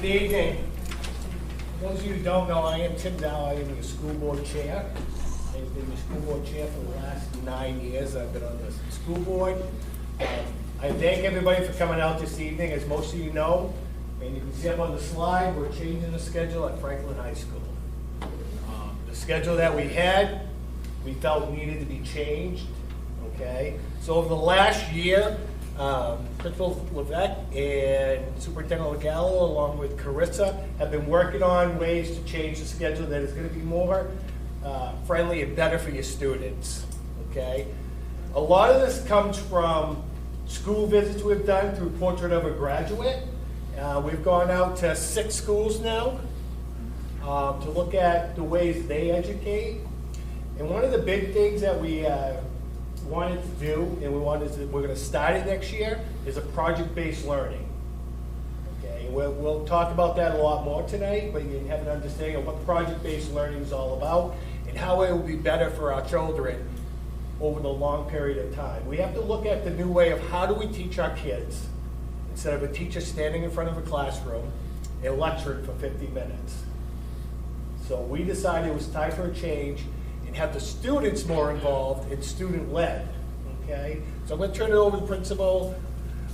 Good evening. For those of you who don't know, I am Tim Dow. I am the school board chair. I've been the school board chair for the last 9 years. I've been on the school board. I thank everybody for coming out this evening. As most of you know, and you can see up on the slide, we're changing the schedule at Franklin High School. The schedule that we had, we felt needed to be changed. Okay, so over the last year, Principal Levesque and Superintendent Gallo, along with Carissa, have been working on ways to change the schedule that is going to be more friendly and better for your students. Okay, a lot of this comes from school visits we've done through Portrait of a Graduate. We've gone out to 6 schools now to look at the ways they educate. And one of the big things that we wanted to do, and we're going to start it next year, is a project-based learning. Okay, we'll talk about that a lot more tonight, but you can have an understanding of what project-based learning is all about and how it will be better for our children over the long period of time. We have to look at the new way of how do we teach our kids instead of a teacher standing in front of a classroom and lecturing for 50 minutes. So we decided it was time for a change and have the students more involved and student-led, okay? So I'm going to turn it over to the principal.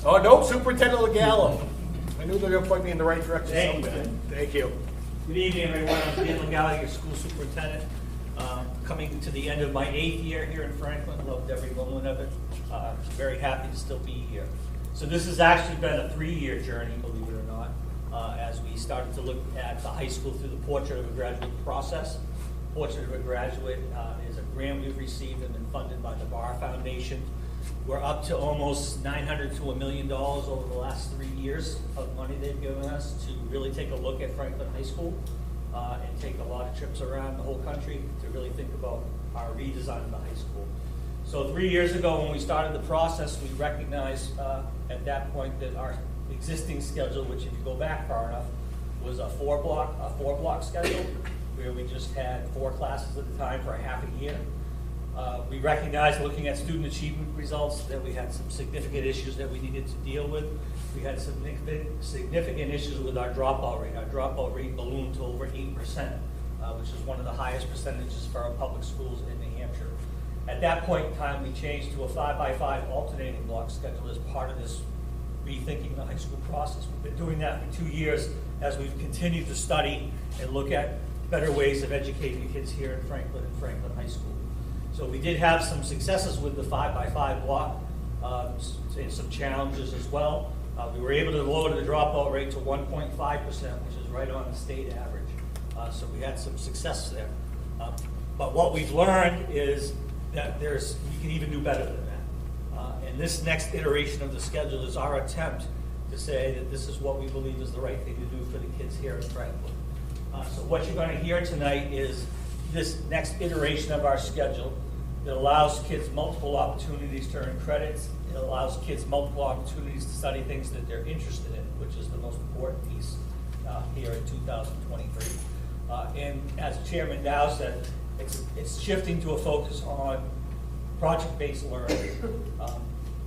Oh, no, Superintendent Legallo. I knew they were going to point me in the right direction somewhere. Thank you. Good evening, everyone. I'm Dan Legallo, your school superintendent. Coming to the end of my 8th year here in Franklin. Loved every moment of it. Very happy to still be here. So this has actually been a 3-year journey, believe it or not, as we started to look at the high school through the Portrait of a Graduate process. Portrait of a Graduate is a grant we've received and been funded by the Barr Foundation. We're up to almost $900,000 to $1 million over the last 3 years of money they've given us to really take a look at Franklin High School and take a lot of trips around the whole country to really think about our redesign of the high school. So 3 years ago when we started the process, we recognized at that point that our existing schedule, which if you go back far enough, was a four block schedule, where we just had 4 classes at a time for a half a year. We recognized, looking at student achievement results, that we had some significant issues that we needed to deal with. We had some significant issues with our dropout rate. Our dropout rate ballooned to over 8%, which is one of the highest percentages for our public schools in New Hampshire. At that point in time, we changed to a 5x5 alternating block schedule as part of this rethinking the high school process. We've been doing that for 2 years as we've continued to study and look at better ways of educating the kids here in Franklin and Franklin High School. So we did have some successes with the 5x5 block, and some challenges as well. We were able to lower the dropout rate to 1.5%, which is right on the state average. So we had some success there. But what we've learned is that we can even do better than that. And this next iteration of the schedule is our attempt to say that this is what we believe is the right thing to do for the kids here in Franklin. So what you're going to hear tonight is this next iteration of our schedule. It allows kids multiple opportunities to earn credits. It allows kids multiple opportunities to study things that they're interested in, which is the most important piece here in 2023. And as Chairman Dow said, it's shifting to a focus on project-based learning.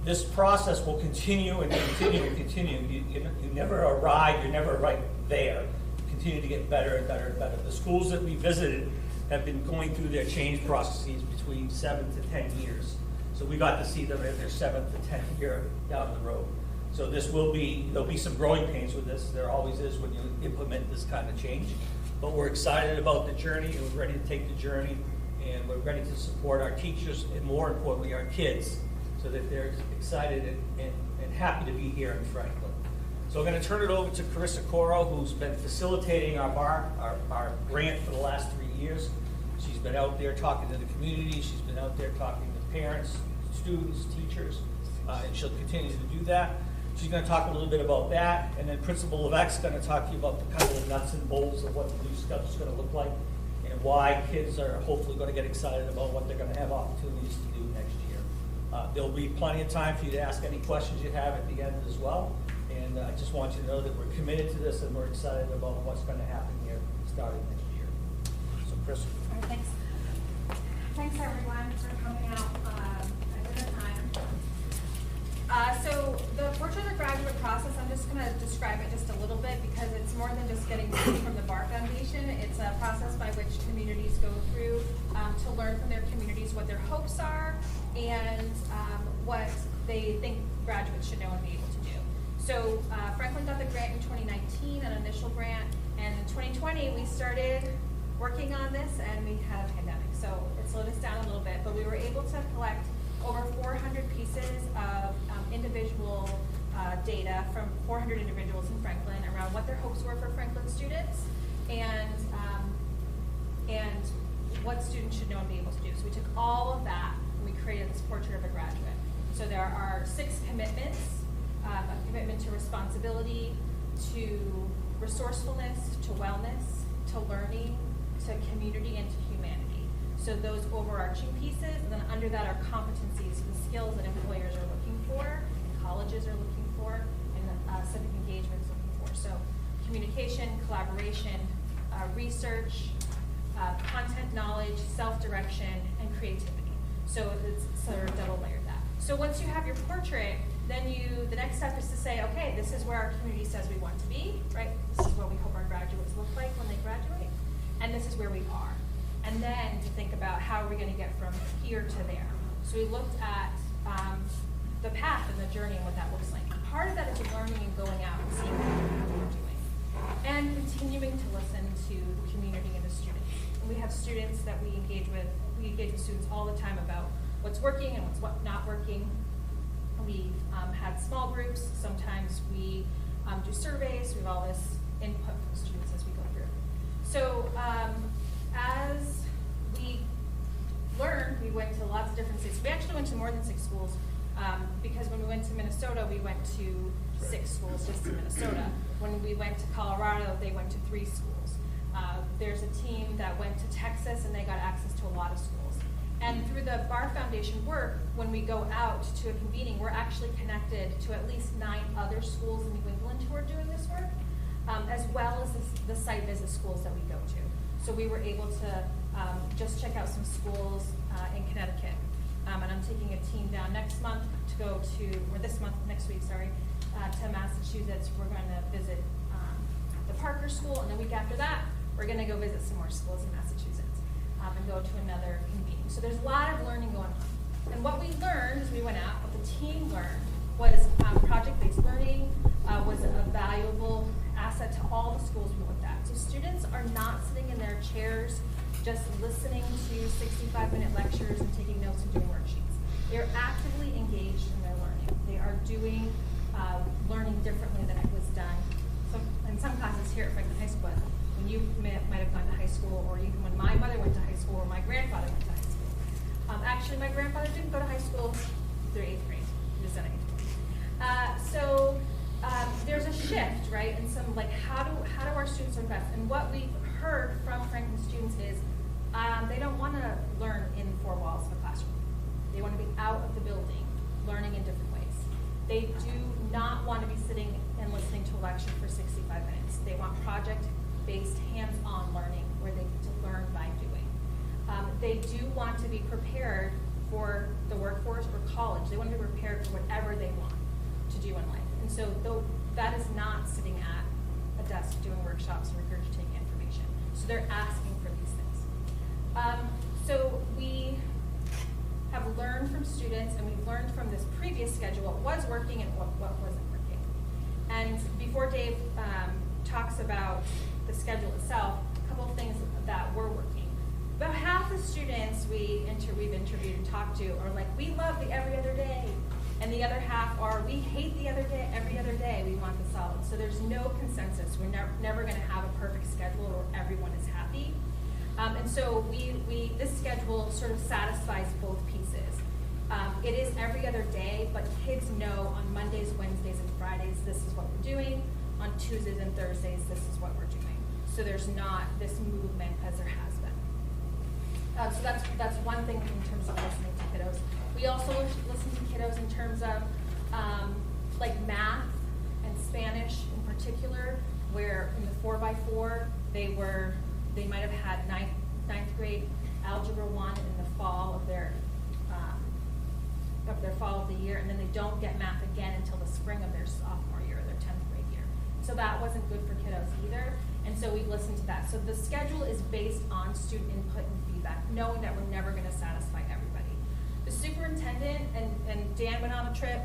This process will continue and continue and continue. You never arrive, you're never right there. You continue to get better and better and better. The schools that we visited have been going through their change processes between 7 to 10 years. So we got to see them in their 7th to 10th year down the road. So there'll be some growing pains with this. There always is when you implement this kind of change. But we're excited about the journey, and we're ready to take the journey, and we're ready to support our teachers and, more importantly, our kids, so that they're excited and happy to be here in Franklin. So I'm going to turn it over to Carissa Coro, who's been facilitating our grant for the last 3 years. She's been out there talking to the community. She's been out there talking to parents, students, teachers, and she'll continue to do that. She's going to talk a little bit about that, and then Principal Levesque's going to talk to you about the kind of the nuts and bolts of what the new schedule is going to look like, and why kids are hopefully going to get excited about what they're going to have opportunities to do next year. There'll be plenty of time for you to ask any questions you have at the end as well, and I just want you to know that we're committed to this and we're excited about what's going to happen here starting next year. So, Chris. All right, thanks. Thanks everyone for coming out at dinner time. So the Portrait of a Graduate process, I'm just going to describe it just a little bit because it's more than getting money from the Bar Foundation. It's a process by which communities go through to learn from their communities what their hopes are and what they think graduates should know and be able to do. So Franklin got the grant in 2019, an initial grant, and in 2020 we started working on this and we had a pandemic. So it slowed us down a little bit, but we were able to collect over 400 pieces of individual data from 400 individuals in Franklin around what their hopes were for Franklin students and what students should know and be able to do. So we took all of that and we created this portrait of a graduate. So there are 6 commitments, a commitment to responsibility, to resourcefulness, to wellness, to learning, to community, and to humanity. So those overarching pieces, and then under that are competencies, the skills that employers are looking for, and colleges are looking for, and civic engagement is looking for. So communication, collaboration, research, content knowledge, self-direction, and creativity. So it's sort of double layered that. So once you have your portrait, then the next step is to say, okay, this is where our community says we want to be, right? This is what we hope our graduates look like when they graduate, and this is where we are. And then to think about how are we going to get from here to there. So we looked at the path and the journey and what that looks like. Part of that is learning and going out and seeing what people are doing, and continuing to listen to the community and the students. And we have students that we engage with. We engage with students all the time about what's working and what's not working. We've had small groups. Sometimes we do surveys. We have all this input from students as we go through. So as we learned, we went to lots of different states. We actually went to more than 6 schools because when we went to Minnesota, we went to 6 schools just in Minnesota. When we went to Colorado, they went to 3 schools. There's a team that went to Texas and they got access to a lot of schools. And through the Bar Foundation work, when we go out to a convening, we're actually connected to at least 9 other schools in New England who are doing this work, as well as the site visit schools that we go to. So we were able to just check out some schools in Connecticut. And I'm taking a team down next month to go to, or this month, next week, sorry, to Massachusetts. We're going to visit the Parker School, and the week after that, we're going to go visit some more schools in Massachusetts and go to another convening. So there's a lot of learning going on. And what we learned as we went out, what the team learned, was project-based learning was a valuable asset to all the schools we looked at. So students are not sitting in their chairs just listening to 65-minute lectures and taking notes and doing worksheets. They're actively engaged in their learning. They are doing learning differently than it was done. In some classes here at Franklin High School, when you might have gone to high school, or even when my mother went to high school, or my grandfather went to high school. Actually, my grandfather didn't go to high school through 8th grade. He was in 8th grade. So there's a shift, right? And some like how do our students invest? And what we've heard from Franklin students is they don't want to learn in 4 walls of a classroom. They want to be out of the building, learning in different ways. They do not want to be sitting and listening to a lecture for 65 minutes. They want project-based, hands-on learning where they get to learn by doing. They do want to be prepared for the workforce or college. They want to be prepared for whatever they want to do in life. And so that is not sitting at a desk doing workshops and regurgitating information. So they're asking for these things. So we have learned from students, and we've learned from this previous schedule what was working and what wasn't working. And before Dave talks about the schedule itself, a couple of things that were working. About half the students we've interviewed and talked to are like, we love the every other day. And the other half are, we hate the other day, every other day, we want the solid. So there's no consensus. We're never going to have a perfect schedule where everyone is happy. And so this schedule sort of satisfies both pieces. It is every other day, but kids know on Mondays, Wednesdays, and Fridays, this is what we're doing. On Tuesdays and Thursdays, this is what we're doing. So there's not this movement as there has been. So that's one thing in terms of listening to kiddos. We also listen to kiddos in terms of like math and Spanish in particular, where in the 4x4 they might have had ninth grade algebra 1 in the fall of their fall of the year, and then they don't get math again until the spring of their sophomore year or their 10th grade year. So that wasn't good for kiddos either. So the schedule is based on student input and feedback, knowing that we're never gonna satisfy everybody. The superintendent, and Dan went on a trip,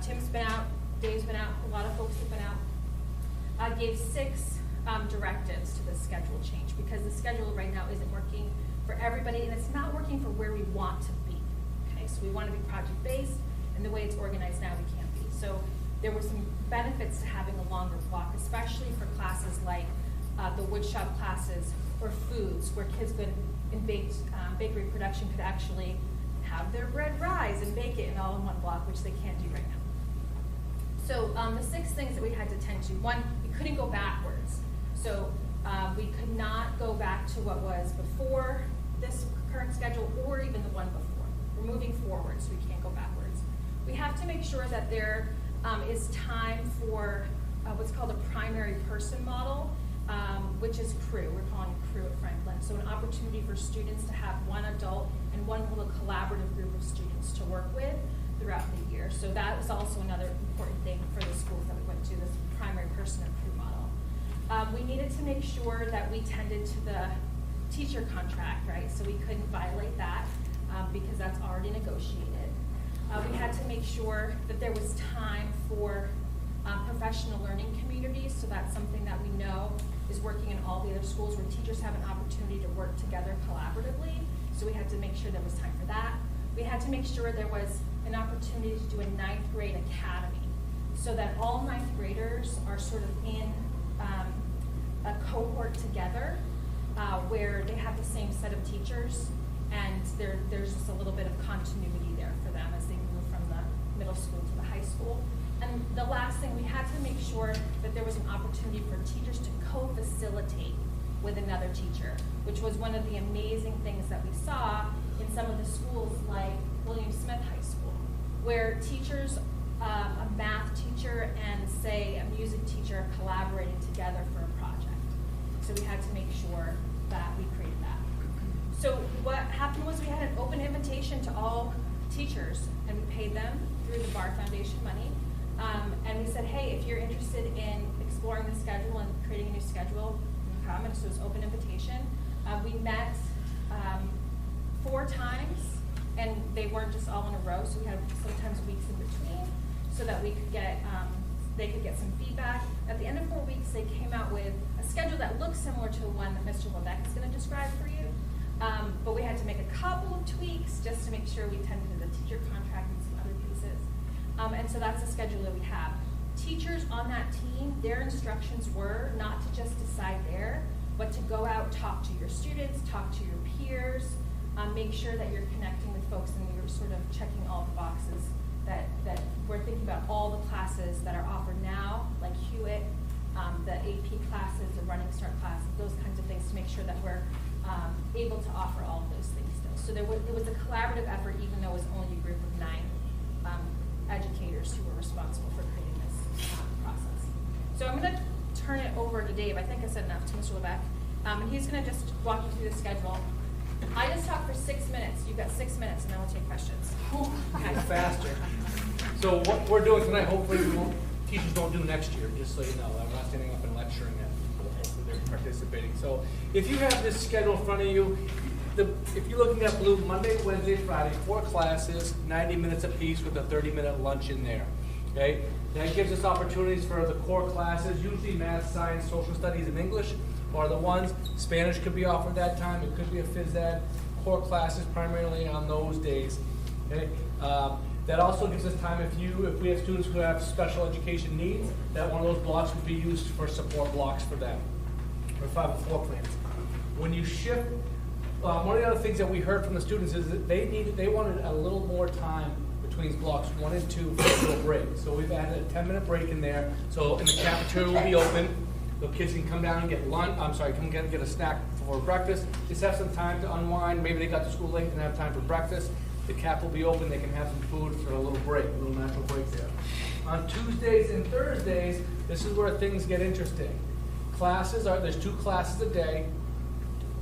Tim's been out, Dave's been out, a lot of folks have been out, gave 6 directives to the schedule change, because the schedule right now isn't working for everybody, and it's not working for where we want to be. Okay, so we want to be project-based, and the way it's organized now, we can't be. So there were some benefits to having a longer block, especially for classes like the woodshop classes or foods, where kids could, in bakery production, could actually have their bread rise and bake it in all in one block, which they can't do right now. So the 6 things that we had to tend to: 1, we couldn't go backwards. So we could not go back to what was before this current schedule, or even the one before. We're moving forward, so we can't go backwards. We have to make sure that there is time for what's called a primary person model, which is crew. We're calling it crew at Franklin. So an opportunity for students to have one adult and one little collaborative group of students to work with throughout the year. So that was also another important thing for the schools that we went to, this primary person and crew model. We needed to make sure that we tended to the teacher contract, right? So we couldn't violate that because that's already negotiated. We had to make sure that there was time for professional learning communities. So that's something that we know is working in all the other schools, where teachers have an opportunity to work together collaboratively. So we had to make sure there was time for that. We had to make sure there was an opportunity to do a 9th grade academy, so that all 9th graders are sort of in a cohort together, where they have the same set of teachers, and there's just a little bit of continuity there for them as they move from the middle school to the high school. And the last thing, we had to make sure that there was an opportunity for teachers to co-facilitate with another teacher, which was one of the amazing things that we saw in some of the schools like William Smith High School, where teachers, a math teacher and say a music teacher, are collaborating together for a project. So we had to make sure that we created that. So what happened was we had an open invitation to all teachers, and we paid them through the Bar Foundation money. And we said, hey, if you're interested in exploring the schedule and creating a new schedule, come. And so it was open invitation. We met 4 times, and they weren't just all in a row, so we had sometimes weeks in between, so that we could get, they could get some feedback. At the end of 4 weeks, they came out with a schedule that looks similar to the one that Mr. Levesque is going to describe for you. But we had to make a couple of tweaks just to make sure we tended to the teacher contract and some other pieces. And so that's the schedule that we have. Teachers on that team, their instructions were not to just decide there, but to go out, talk to your students, talk to your peers, make sure that you're connecting with folks, and we were sort of checking all the boxes that we're thinking about all the classes that are offered now, like Hewitt, the AP classes, the Running Start classes, those kinds of things, to make sure that we're able to offer all of those things still. So it was a collaborative effort, even though it was only a group of 9 educators who were responsible for creating this process. So I'm going to turn it over to Dave. I think I said enough to Mr. Levesque. And he's going to just walk you through the schedule. I just talked for 6 minutes. You've got 6 minutes, and then we'll take questions. Okay. Faster. So what we're doing tonight, hopefully teachers don't do next year, just so you know. I'm not standing up and lecturing at people. Hopefully they're participating. So if you have this schedule in front of you, if you're looking at blue, Monday, Wednesday, Friday, 4 classes, 90 minutes apiece with a 30-minute lunch in there. Okay? That gives us opportunities for the core classes, usually math, science, social studies, and English are the ones. Spanish could be offered that time. It could be a phys ed. Core classes primarily on those days. Okay? That also gives us time if we have students who have special education needs, that one of those blocks would be used for support blocks for them, or 504 plans. When you shift, one of the other things that we heard from the students is that they wanted a little more time between blocks 1 and 2 for a little break. So we've added a 10-minute break in there. So in the cafeteria will be open. The kids can come down and get lunch. Come get a snack for breakfast. Just have some time to unwind. Maybe they got to school late and have time for breakfast. The cap will be open. They can have some food for a little break, a little natural break there. On Tuesdays and Thursdays, this is where things get interesting. There's 2 classes a day,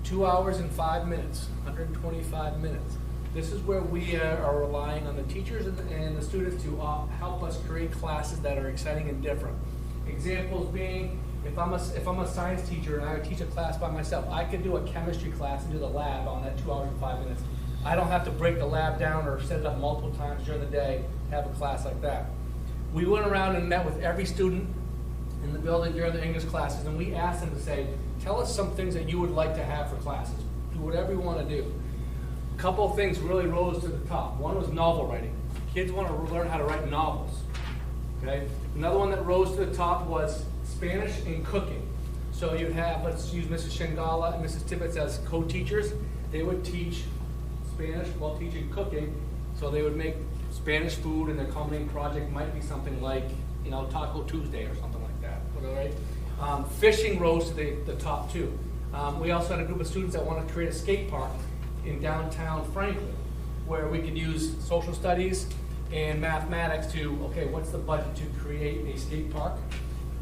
2 hours and 5 minutes, 125 minutes. This is where we are relying on the teachers and the students to help us create classes that are exciting and different. Examples being, If I'm a science teacher and I teach a class by myself, I could do a chemistry class and do the lab on that 2 hours and 5 minutes. I don't have to break the lab down or set it up multiple times during the day to have a class like that. We went around and met with every student in the building during the English classes, and we asked them to say, tell us some things that you would like to have for classes. Do whatever you want to do. A couple of things really rose to the top. One was novel writing. Kids want to learn how to write novels. Okay. Another one that rose to the top was Spanish and cooking. So you'd have, let's use Mrs. Shingala and Mrs. Tibbetts as co-teachers. They would teach Spanish while teaching cooking. So they would make Spanish food, and their culminating project might be something like, you know, Taco Tuesday or something like that. All right. Fishing rose to the top too. We also had a group of students that wanted to create a skate park in downtown Franklin, where we could use social studies and mathematics to, okay, what's the budget to create a skate park?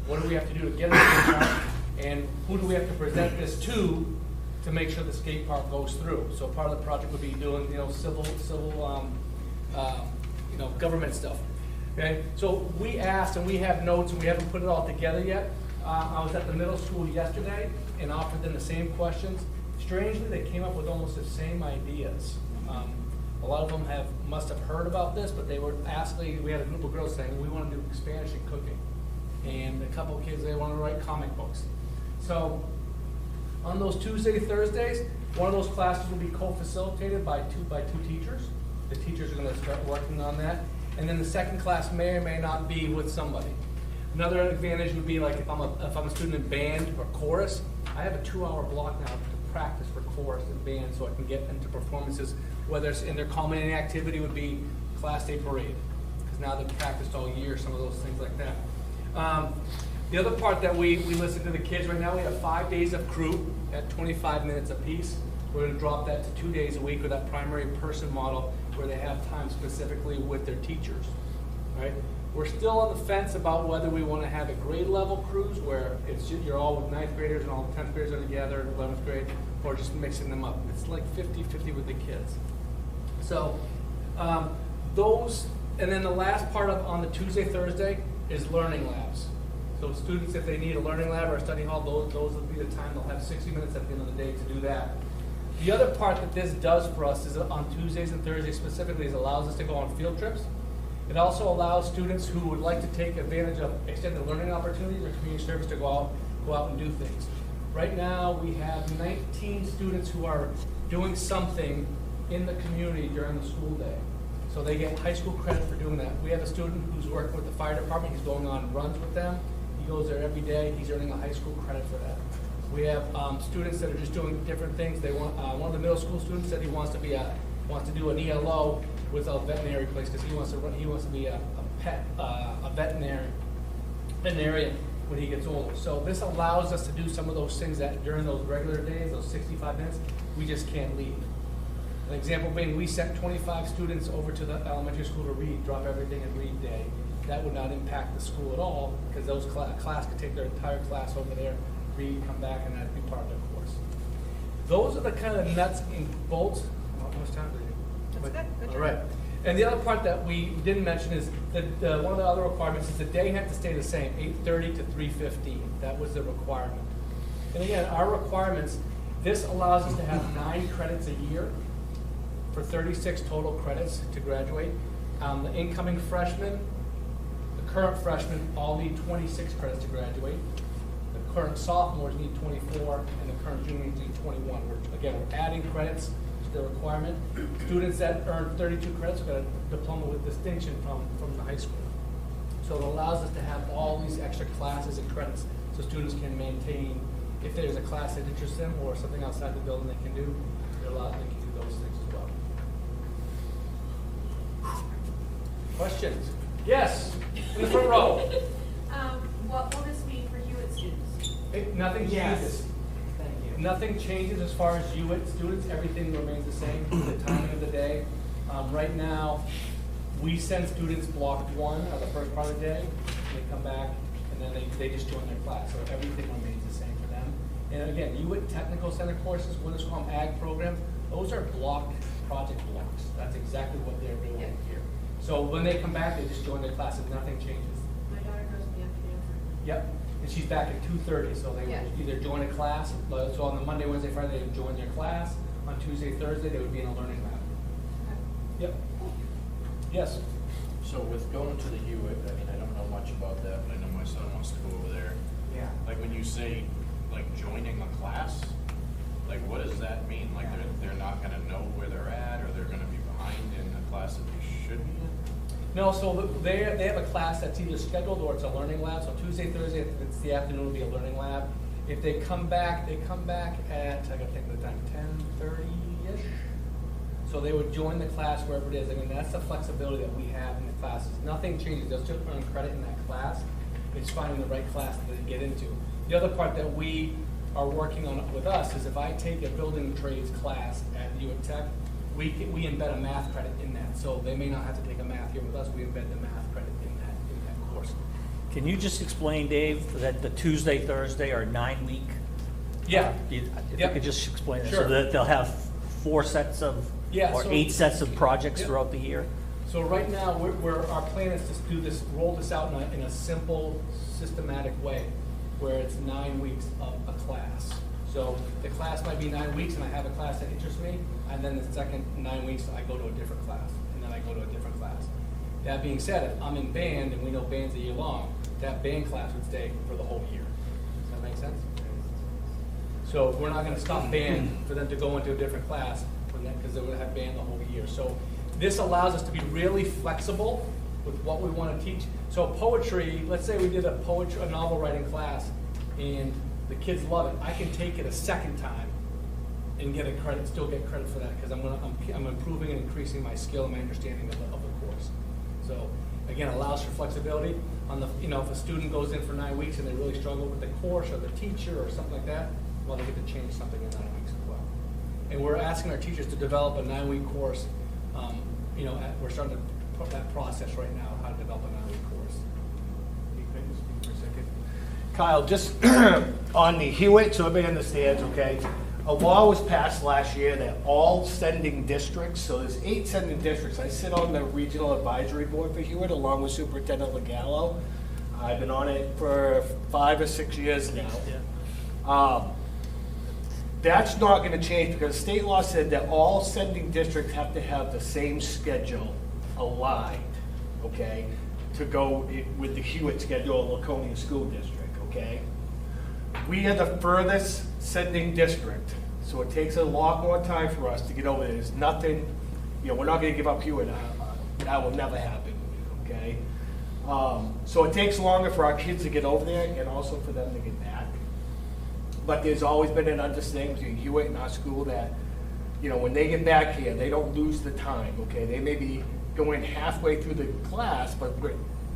What do we have to do to get a skate park? And who do we have to present this to make sure the skate park goes through? So part of the project would be doing, you know, civil, you know, government stuff. Okay, so we asked, and we have notes, and we haven't put it all together yet. I was at the middle school yesterday and offered them the same questions. Strangely, they came up with almost the same ideas. A lot of them must have heard about this, but they were asking, we had a group of girls saying, we want to do Spanish and cooking. And a couple of kids, they want to write comic books. So on those Tuesday, Thursdays, one of those classes will be co-facilitated by two teachers. The teachers are going to start working on that. And then the second class may or may not be with somebody. Another advantage would be like if I'm a student in band or chorus, I have a 2-hour block now to practice for chorus and band so I can get into performances, whether it's in their culminating activity would be Class Day parade, because now they've practiced all year, some of those things like that. The other part that we listen to the kids right now, we have 5 days of crew at 25 minutes apiece. We're going to drop that to 2 days a week with that primary person model where they have time specifically with their teachers. Right? We're still on the fence about whether we want to have a grade level cruise where it's you're all with 9th graders and all the 10th graders are together, 11th grade, or just mixing them up. It's like 50-50 with the kids. So those, and then the last part on the Tuesday, Thursday is learning labs. So students, if they need a learning lab or a study hall, those will be the time they'll have 60 minutes at the end of the day to do that. The other part that this does for us is on Tuesdays and Thursdays specifically is allows us to go on field trips. It also allows students who would like to take advantage of extended learning opportunities or community service to go out and do things. Right now we have 19 students who are doing something in the community during the school day. So they get high school credit for doing that. We have a student who's working with the fire department. He's going on runs with them. He goes there every day. He's earning a high school credit for that. We have students that are just doing different things. They want one of the middle school students said he wants to do an ELO with a veterinary place because he wants to be a veterinarian when he gets older. So this allows us to do some of those things that during those regular days, those 65 minutes, we just can't leave. An example being, we sent 25 students over to the elementary school to read, drop everything and read day. That would not impact the school at all because those class could take their entire class over there, read, come back, and that'd be part of their course. Those are the kind of nuts and bolts. How much time do you? That's good. Good All job. right. And the other part that we didn't mention is that one of the other requirements is the day had to stay the same, 8:30 to 3:15. That was the requirement. And again, our requirements, this allows us to have 9 credits a year for 36 total credits to graduate. The incoming freshmen, the current freshmen all need 26 credits to graduate. The current sophomores need 24, and the current juniors need 21. We're adding credits to the requirement. Students that earn 32 credits got a diploma with distinction from the high school. So it allows us to have all these extra classes and credits so students can maintain, if there's a class that interests them or something outside the building they can do, they can do those things as well. Questions? Yes, in the front row. What will this mean for Hewitt students? Nothing changes. Thank you. Nothing changes as far as Hewitt students. Everything remains the same. The timing of the day. Right now, we send students block 1 of the first part of the day. They come back, and then they just join their class. So everything remains the same for them. And again, Hewitt Technical Center courses, what is called ag programs, those are block project blocks. That's exactly what they're doing here. So when they come back, they just join their classes. Nothing changes. My daughter goes in the afternoon. Yep. And and she's back at 2:30, so they Yeah. would either join a class, so on the Monday, Wednesday, Friday, they would join their class. On Tuesday, Thursday, they would be in a learning lab. Yep. Yes. So with going to the Hewitt, I mean, I don't know much about that, but I know my son wants to go over there. Yeah. Like when you say, like joining a class, like what does that mean? Like they're not gonna know where they're at, or they're gonna be behind in a class that they should be in? No, so they have a class that's either scheduled or it's a learning lab. So Tuesday, Thursday, if it's the afternoon, it'll be a learning lab. If they come back at, I gotta think of the time, 10:30-ish. So they would join the class wherever it is. I mean, that's the flexibility that we have in the classes. Nothing changes, they'll just earn credit in that class. It's finding the right class that they get into. The other part that we are working on with us is if I take a building trades class at Hewitt Tech, we embed a math credit in that. So they may not have to take a math here with us, we embed the math credit in that course. Can you just explain, Dave, that the Tuesday, Thursday are 9-week? Yeah. If you Yep. could just explain it, so Sure. that they'll have 4 sets of, Yeah, or so- 8 sets of projects Yep. throughout the year? So right now, our plan is to do this, roll this out in a simple, systematic way, where it's 9 weeks of a class. So the class might be 9 weeks, and I have a class that interests me, and then the second 9 weeks, I go to a different class, and then I go to a different class. That being said, if I'm in band, and we know band's a year long, that band class would stay for the whole year. Does that make sense? So we're not gonna stop band for them to go into a different class, because they're gonna have band the whole year. So this allows us to be really flexible with what we wanna teach. So poetry, let's say we did a novel writing class, and the kids love it. I can take it a second time and get a credit, still get credit for that, because I'm improving and increasing my skill and my understanding of the course. So again, allows for flexibility on the, if a student goes in for 9 weeks and they really struggle with the course or the teacher or something like that, well, they get to change something in 9 weeks as well. And we're asking our teachers to develop a 9-week course. We're starting to put that process right now, how to develop a 9-week course. Can you speak for a second? Kyle, just on the Hewitt, so everybody understands, okay? A law was passed last year that all sending districts, so there's 8 sending districts. I sit on the regional advisory board for Hewitt along with Superintendent Legallo. I've been on it for 5 or 6 years now. That's not gonna change because state law said that all sending districts have to have the same schedule aligned, okay? To go with the Hewitt schedule or Laconia School District, okay? We are the furthest sending district, so it takes a lot more time for us to get over there. There's nothing, we're not gonna give up Hewitt, that will never happen, okay? So it takes longer for our kids to get over there and also for them to get back. But there's always been an understanding between Hewitt and our school that, when they get back here, they don't lose the time, okay? They may be going halfway through the class, but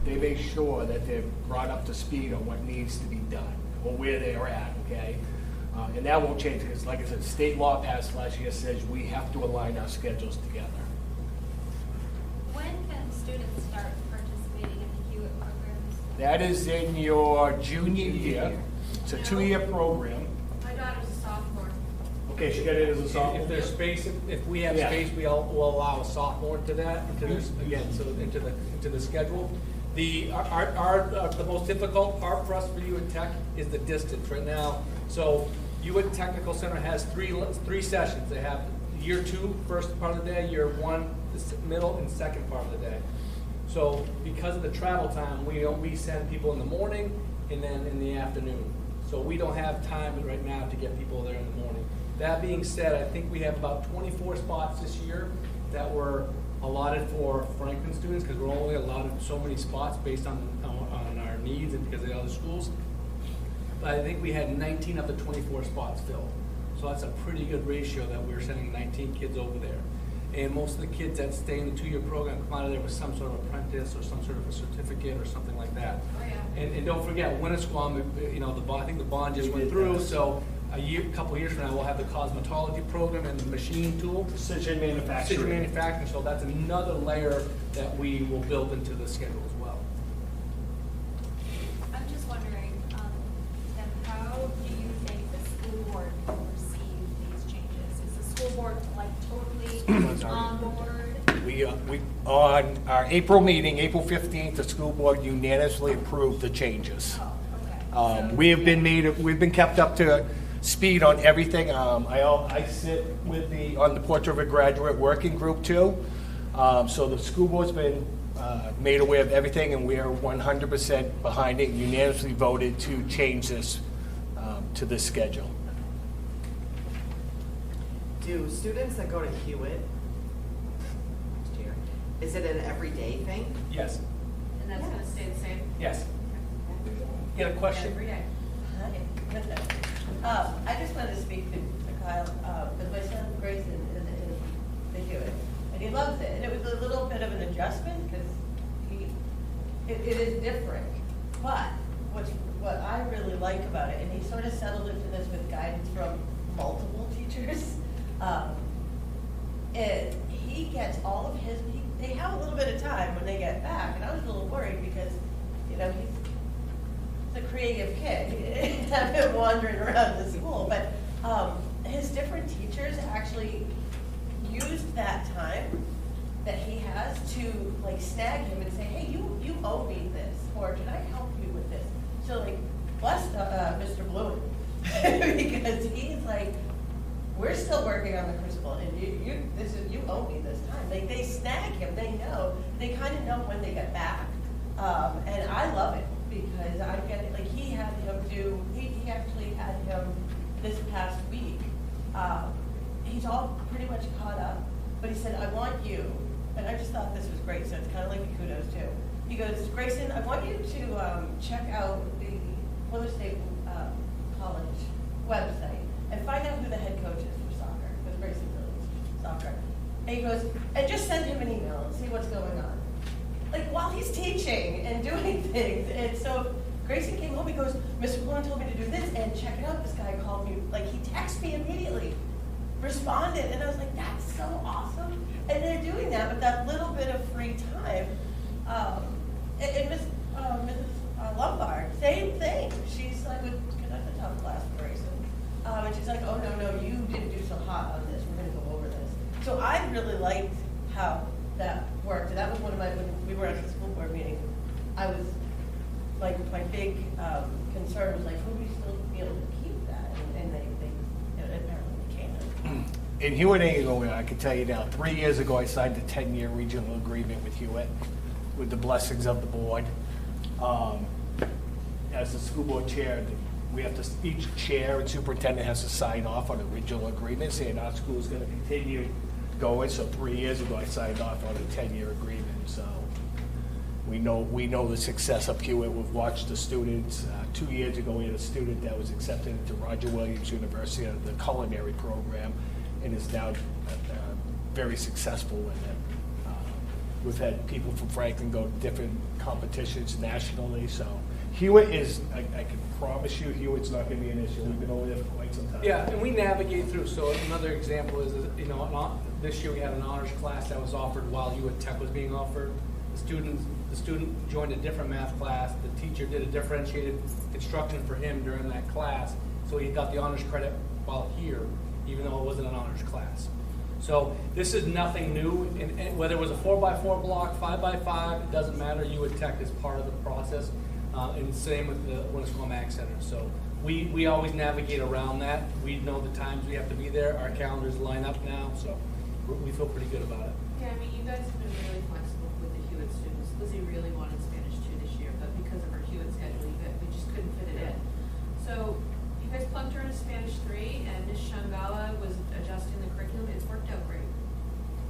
they make sure that they're brought up to speed on what needs to be done or where they are at, okay? And that won't change because, like I said, state law passed last year says we have to align our schedules together. When can students start participating in the Hewitt programs? That is in your junior year. It's a 2-year program. My daughter's a sophomore. Okay, she got it as a sophomore. If there's space, if we have Yeah. space, we'll allow a sophomore into that, into the schedule. The most difficult part for us for Hewitt Tech is the distance right now. So Hewitt Technical Center has three sessions. They have year 2, first part of the day, year 1, the middle, and second part of the day. So because of the travel time, we send people in the morning and then in the afternoon. So we don't have time right now to get people there in the morning. That being said, I think we have about 24 spots this year that were allotted for Franklin students because we're only allotted so many spots based on our needs and because of the other schools. But I think we had 19 of the 24 spots filled. So that's a pretty good ratio that we're sending 19 kids over there. And most of the kids that stay in the 2-year program come out of there with some sort of apprentice or some sort of a certificate or something like that. Oh, yeah. And don't forget, Winnisquam, I think the bond just went through, so a couple years from now, we'll have the cosmetology program and the machine tool. Precision Precision manufacturing. manufacturing, so that's another layer that we will build into the schedule as well. I'm just wondering, then how do you think the school board will receive these changes? Is the school board totally on board? We on our April meeting, April 15th, the school board unanimously approved the changes. Oh, okay. We've been kept up to speed on everything. I sit on the Portrait of a Graduate Working Group too. So the school board's been made aware of everything, and we are 100% behind it. Unanimously voted to change this to this schedule. Do students that go to Hewitt, is it an everyday thing? Yes. And that's gonna stay the same? Yes. You got a question? Every day. I just wanted to speak to Kyle, because my son Grayson is in Hewitt, and he loves it. And it was a little bit of an adjustment, because it is different. But what I really like about it, and he sort of settled into this with guidance from multiple teachers, he gets all of his, they have a little bit of time when they get back, and I was a little worried because, you know, he's a creative kid. Have him wandering around the school, but his different teachers actually used that time that he has to like snag him and say, hey, you owe me this, or can I help you with this? So like, bless Mr. Blewett, because he's like, we're still working on the crucible, and you owe me this time. Like they snag him, they know, they kind of know when they get back, and I love it because I get it. Like he actually had him this past week. He's all pretty much caught up, but he said, I want you, and I just thought this was great. So it's kind of like a kudos too. He goes, Grayson, I want you to check out the Plymouth State College website and find out who the head coach is for soccer, because Grayson really is soccer. And he goes, and just send him an email and see what's going on. Like while he's teaching and doing things. And so Grayson came home, he goes, Mr. Bluen told me to do this, and check it out, this guy called me, like he texted me immediately, responded, and I was like, that's so awesome. And they're doing that with that little bit of free time. And Mrs. Lombard, same thing. She's like, because that's a tough class for Grayson. And she's like, oh, no, you didn't do so hot on this. We're going to go over this. So I really liked how that worked. And that was one of when we were at the school board meeting, I was like, my big concern was like, will we still be able to keep that? And they apparently can. In Hewitt ain't going, I can tell you now, 3 years ago, I signed a 10-year regional agreement with Hewitt, with the blessings of the board. As the school board chair, we have to, each chair and superintendent has to sign off on a regional agreement saying our school is going to continue going. So 3 years ago, I signed off on a 10-year agreement. So we know the success of Hewitt. We've watched the students. 2 years ago, we had a student that was accepted into Roger Williams University under the culinary program, and is now very successful in it. We've had people from Franklin go to different competitions nationally. So Hewitt is, I can promise you, Hewitt's not going to be an issue. We've been over there for quite some time. Yeah, and we navigate through. So another example is, you know, this year we had an honors class that was offered while Hewitt Tech was being offered. The student joined a different math class. The teacher did a differentiated instruction for him during that class, so he got the honors credit while here, even though it wasn't an honors class. So this is nothing new, and whether it was a 4x4 block, 5x5, it doesn't matter. Hewitt Tech is part of the process, and same with the Winnisquam Ag Center. So we always navigate around that. We know the times we have to be there. Our calendars line up now, so we feel pretty good about it. Yeah, I mean, you guys have been really flexible with the Hewitt students. Lizzie really wanted Spanish 2 this year, but because of her Hewitt schedule, we just couldn't fit it in. So you guys plunked her into Spanish 3, and Ms. Shangala was adjusting the curriculum. It's worked out great.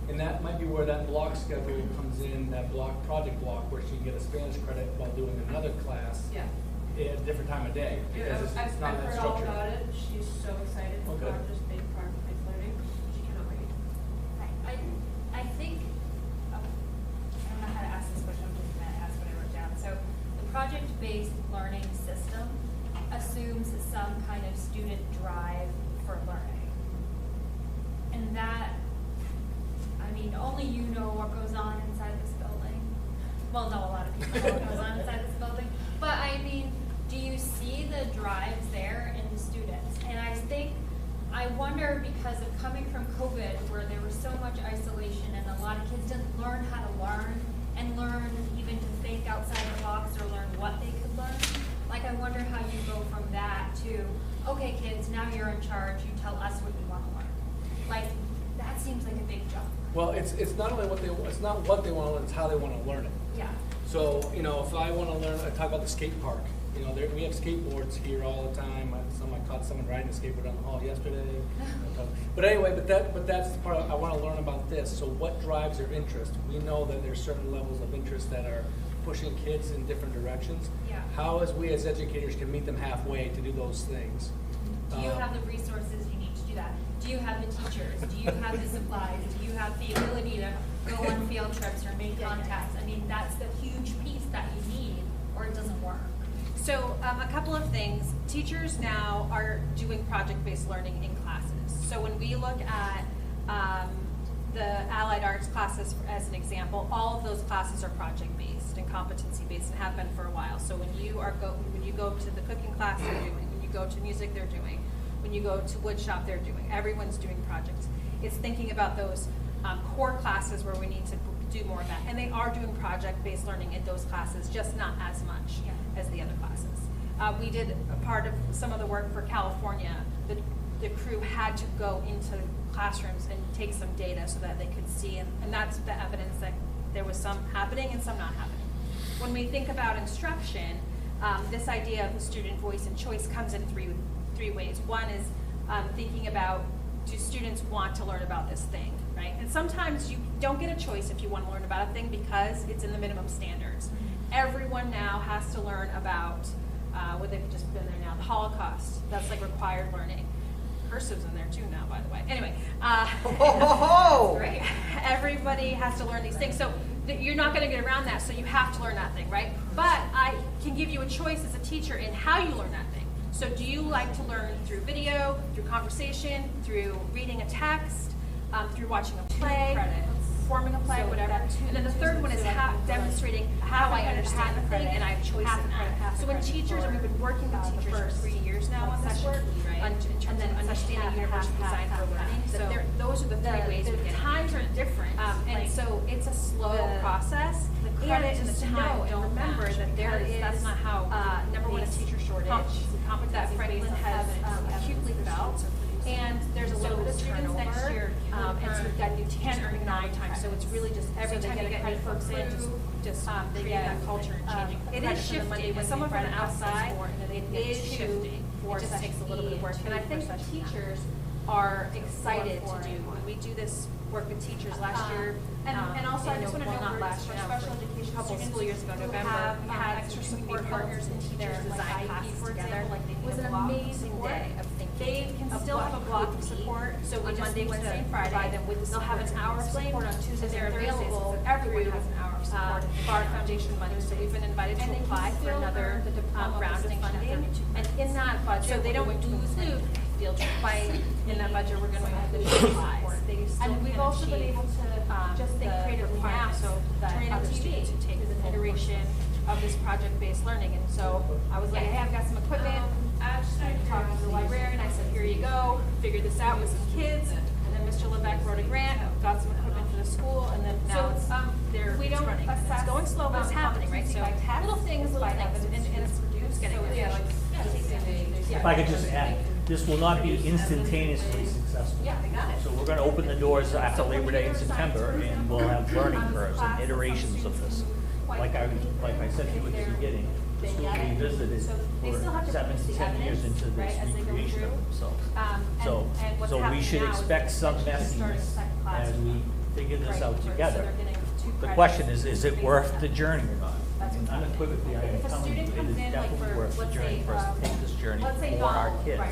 And that might be where that block schedule comes in, that project block, where she can get a Spanish credit while doing another class. Yeah. At a different time of day, because it's not that I've heard all structured. about it. She's so excited for Okay. just being part of Kids Learning. She cannot wait. I think, I don't know how to ask this question, I'm just gonna ask what I wrote down. So the project-based learning system assumes some kind of student drive for learning. And that, I mean, only you know what goes on inside this building. Well, no, a lot of people know what goes on inside this building. But I mean, do you see the drives there in the students? And I wonder, because of coming from COVID, where there was so much isolation and a lot of kids didn't learn how to learn and learn even to think outside the box or learn what they could learn. Like, like, I wonder how you go from that to, okay, kids, now you're in charge, you tell us what you want to learn. Like, that seems like a big jump. Well, it's not only it's not what they want to learn, it's how they want to learn it. Yeah. So, if I want to learn, I talk about the skate park. We have skateboards here all the time. I caught someone riding a skateboard down the hall yesterday. But anyway, but that's the part I want to learn about this. So what drives their interest? We know that there's certain levels of interest that are pushing kids in different directions. Yeah. How as we as educators can meet them halfway to do those things. Do you have the resources you need to do that? Do you have the teachers? Do you have the supplies? Do you have the ability to go on field trips or make contacts? I mean, that's the huge piece that you need, or it doesn't work. So a couple of things. Teachers now are doing project-based learning in classes. So when we look at the Allied Arts classes, as an example, all of those classes are project-based and competency-based and have been for a while. So when you go to the cooking class, they're doing. When you go to music, they're doing. When you go to wood shop, they're doing. Everyone's doing projects. It's thinking about those core classes where we need to do more of that. And they are doing project-based learning in those classes, just not as much as the other classes. We did a part of some of the work for California. The crew had to go into classrooms and take some data so that they could see, and that's the evidence that there was some happening and some not happening. When we think about instruction, this idea of the student voice and choice comes in three ways. One is thinking about, do students want to learn about this thing, right? And sometimes you don't get a choice if you want to learn about a thing because it's in the minimum standards. Everyone now has to learn about, what they've just been there now, the Holocaust. That's like required learning. Cursive's in there too now, by the way. Anyway, right? Everybody has to learn these things. So you're not going to get around that, so you have to learn that thing, right? But I can give you a choice as a teacher in how you learn that thing. So do you like to learn through video, through conversation, through reading a text, through watching a play, performing a play, whatever. And then the third one is demonstrating how I understand the thing and I have choice in that. So when teachers, and we've been working with teachers for 3 years now on this work, and then understanding university design for learning. So those are the three ways we get. Times are different, and so it's a slow process. The credit and the time don't remember that there is, that's not how, number one, a teacher shortage that Franklin has acutely felt. And there's a little bit of students next year, and so we've got new teachers earning 9 times. So it's really just every time you get new folks in, just they get that culture and changing. It is shifting. When someone from the outside, it is shifting. It just takes a little bit of work. And I think teachers are excited to do. We do this work with teachers last year. And also, I just want to know, not last year, special education a couple school years ago, November, we had extra support partners and teachers design classes together. It was an amazing day of thinking. They can still have a block of support. So on Monday, Wednesday, and Friday, they'll have an hour of support on Tuesdays and Thursdays. So everyone has an hour of support. Bar Foundation money. So we've been invited to apply for another round of funding. And in that budget, so they don't lose field trip by in that budget. We're going to have the supplies. And we've also been able to just think creatively now, so that other students who take an iteration of this project-based learning. And so I was like, hey, I've got some equipment. I talked to the librarian. I said, here you go. Figured this out with some kids. And then Mr. Levesque wrote a grant, got some equipment for the school, and then now it's running. It's going slow, but it's happening, right? So little things, and it's getting there. If I could just add, this will not be instantaneously successful. Yeah, they got it. So we're going to open the doors after Labor Day in September, and we'll have learning curves and iterations of this. Like I said to you at the beginning, the school we visited for 7 to 10 years into this recreation of themselves. So we should expect some messiness as we figure this out together. The question is it worth the journey or not? Unequivocally, I am telling you, it is definitely worth the journey for us to take this journey for our kids.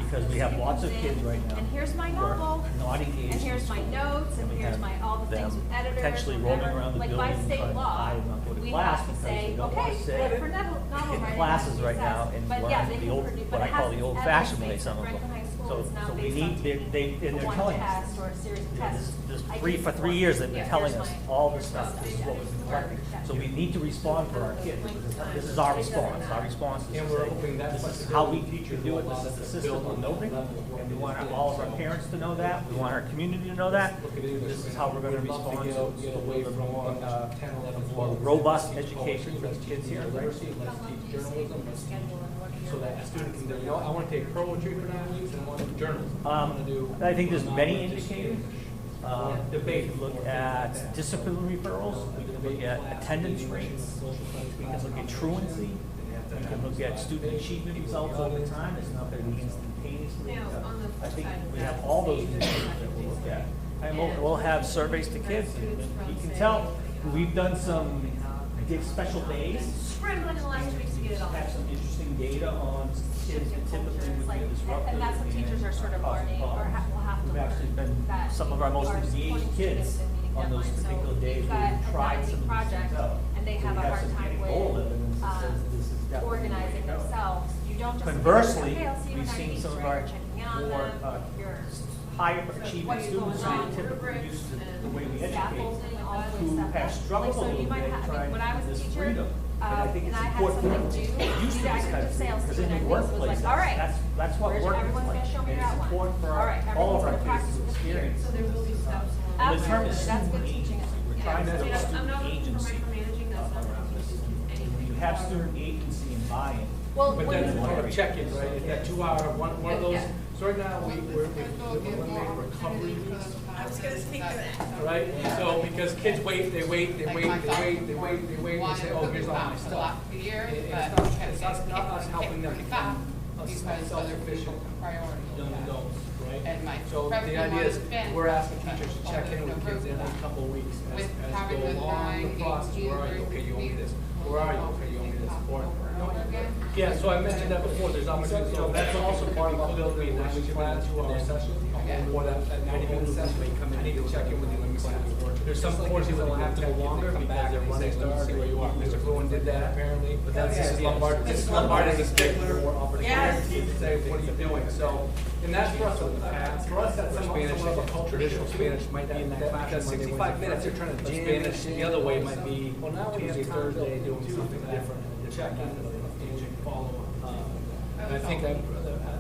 Because we have lots of kids right now. And here's my who are novel. not engaged. And here's my notes, and we here's have all the things them with editors. potentially rolling around the like building by state trying to law, hide and not go to we class have to because say, they don't want okay, to sit for novel in writing, classes right now and but learn yeah, they the can old, produce, what but I it call has the old-fashioned way, evidence-based. some of Franklin them. High School school, it's now So we based on need, and they're one telling us. test or a series of Yeah, tests. this I three, can for 3 years, they've been yeah, telling here's us my- all this stuff, this is what we've been collecting. So we need to respond for our kids, this is our response, our response is And to we're say, hoping that this is how we flexibility can do it, will this is allow the us to system build we're on building, that level and we want of all of our so- parents to know that, we want our community to know that, Look at it, this is how we're gonna we'd love to respond to get away deliver from more, 10, 11, more 12. robust Let's teach education for poetry, the kids here. let's teach literacy, let's teach journalism, let's teach, so that a student can do, you know, I want to take poetry for 9 weeks and I want to do journalism. I want to do. I think there's many non-religious indicators. debate. We can look at discipline referrals, we can look at attendance rates, we can look at truancy, we can look at student achievement results over time, it's not gonna be instantaneously. Now, on the I think flip side, we have all those indicators that we'll look at. And we'll have surveys to kids, and you can tell, we've done some, did special days, Scrambling in the last 2 weeks to get it all. have some interesting data on kids that typically would Like, be disruptive. and that's what teachers are sort of cause learning, or problems. will have to We've learn. actually been, that some of our most are engaged supporting kids students in meeting on those deadlines. So particular days, you've where got we a tried daunting some of these project, things out. and they So have we a hard some time getting with, hold of it, and this is definitely organizing the way to go. themselves. You don't just. Conversely, Okay, I'll see you in we've 90 seen days, some of right? our You're checking on more, them, you're higher achievement what's students going who on, are typically rubrics used to and the way we educate, scaffolding, all of this who stuff. have struggled Like, so a you little might bit have- I mean, trying when I was a this teacher, freedom. And I think and it's I had important for them something to to get do, used to you'd this actually kind of just thing, say, I'll because see in you the in 90 days. It was workplace, like, all right, that's what where's- work is everyone's like. gonna show me And your it's outline. important for All right, all of everyone's our gonna kids practice to with the peers. experience. So there will be steps along. And the term is Absolutely, that's student good teaching. agency. We're Yeah. trying to I mean, build I'm student not looking for agency. micromanaging, that's not what I'm anything. You have student agency and buy-in. Well, But when that's you- part of check-ins, right? It's that 2 hour, one of those, Yeah. so right now, we've eliminated recovery weeks, I was gonna speak to that. right? So, because kids wait, they wait, they wait, they wait, they wait, they wait, they say, oh, here's all my stuff. And it's not us helping them become self-sufficient young adults, right? And my So the revenue idea is, was spent, we're asking but teachers to check in with kids every couple of weeks as With go having the along the nine, process. Where are you? Okay, you owe me this. Where are you? Okay, you owe me this. Or, Yeah. yeah, so I mentioned that before, there's opportunities, so that's also part of building a language class, 2 hour session. Or that 90-minute session, where you come in, I need to check in with you, let me see how you work. There's some courses that will have to go longer because they're running, let me see where you are. Mr. Bruin did that apparently, but that's just Lombard, this Lombard is a stickler more opportunity to say, what are you doing? So, and that's for us, for us, that's Spanish, traditional Spanish might be in that class. Because 65 minutes, they're trying to jam Spanish, the other way might be Tuesday, Thursday, doing something different, check in, follow up. And I think that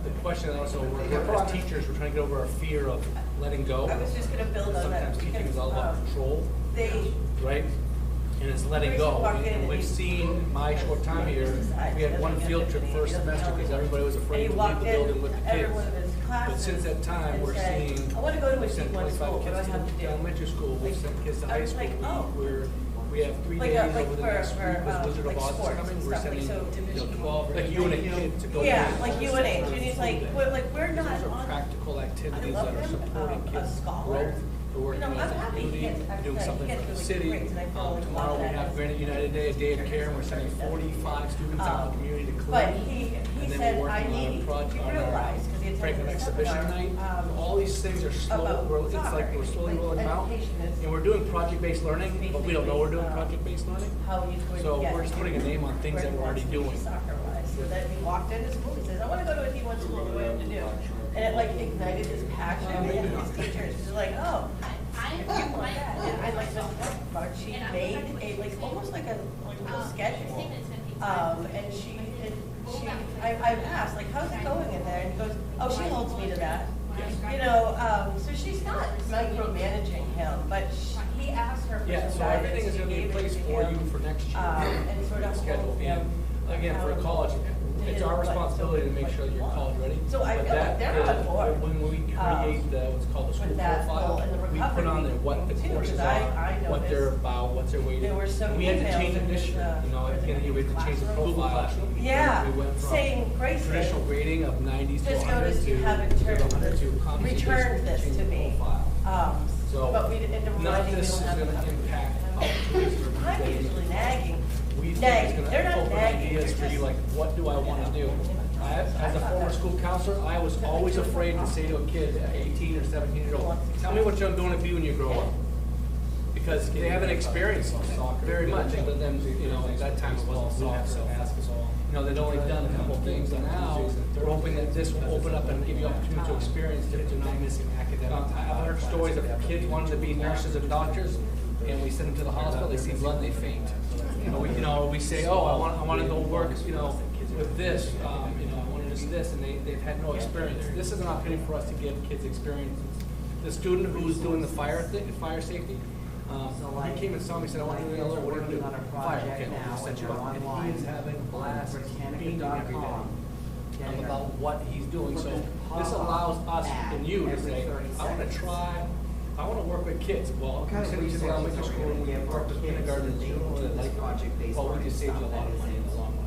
the question also, as teachers, we're trying to get over our fear of letting go. I was just gonna build on that. Sometimes teaching is all about because, control, They, right? And it's letting go. And we've seen in my short time here, we had one field trip first semester because everybody was and afraid he to leave walked the in, building with the every kids. one of his classes. But since that time, and we're said, seeing, I wanna go to a we sent D1 school, 25 what do I kids have to to do? elementary school, we Like, sent kids to I high was school. like, oh. We have 3 Like, days like over the for- next for, week with Wizard like of Oz is sports coming. and We're stuff, like, sending, so division 12, like you and a kid to go. Yeah, to- like UNH, and he's like, we're not Those are on. practical activities I love that are him, supporting a kids' scholar. growth. We're working You know, as I'm a happy he community, gets- we're doing he something gets for the really city. great grades, and I feel like Tomorrow we that have is- Granite United Day, a day of care, and we're sending 45 students out in the community to clean. But he And then said, we're I working on a need, project, you on our realize, because he Franklin attended a exhibition seminar, night. All these things are slow, about it's like soccer, we're slowly like rolling out. education is And we're doing project-based learning, but we don't know we're doing project-based learning. how he's going to So get. we're just putting a name on things that we're already doing. Soccer-wise, so then he walked into school, he says, I wanna go to a D1 school, what do I have to do? And it like ignited his passion, and his teachers, he's like, oh, if you want that, and I like this part, she made a, like, almost like a little schedule. And I've asked, like, how's it going in there? And he goes, oh, she holds me to that. You know, so she's not micromanaging him, but he asked her for Yeah, some so everything guidance, is she gonna be in gave it place to for him. you for next year. And sort of Schedule. hold him And again, for a college, it's our responsibility to make sure that you're college ready. So I But feel like that they're is- on board, When we create what's called the school with that profile, goal and the we put on there what the recovery, too, courses 'cause I are, what they're noticed about, what's their weighting. there were some We had to change it emails this in year, the- you know, was it again, we had to change the Classroom? profile. Yeah, We went from saying, Grace, traditional grading of 90s to just 100 noticed to you haven't 100 to competency-based, returned this change to the me. profile. So, But we didn't, and none of reminding me this don't is have gonna enough. impact opportunities for I'm people. usually nagging. We think Nagging. it's gonna They're not open nagging, ideas they're for you, just- like, what do I wanna do? As a former school counselor, I was always afraid to say to a kid at 18 or 17 years old, tell me what you're going to be when you grow up. Because they haven't experienced very much, other than, you know, at that time it wasn't soccer, basketball. they'd only done a couple of things, and now we're hoping that this will open up and give you opportunity to experience different things. I've heard stories of kids wanting to be nurses and doctors, and we send them to the hospital, they see blood, and they faint. We say, oh, I want to go work, with this, I want to do this, and they've had no experience. This is an opportunity for us to give kids experience. The student who's doing the fire safety, he came and saw me and said, I want to do another, what do you do? Fire, okay, I'll set you up. And he is having a blast being every day about what he's doing. So this allows us and you to say, I want to work with kids. Well, we send you to the elementary school and we work with kindergarten and children like project based. Well, we just saved you a lot of money in the long run.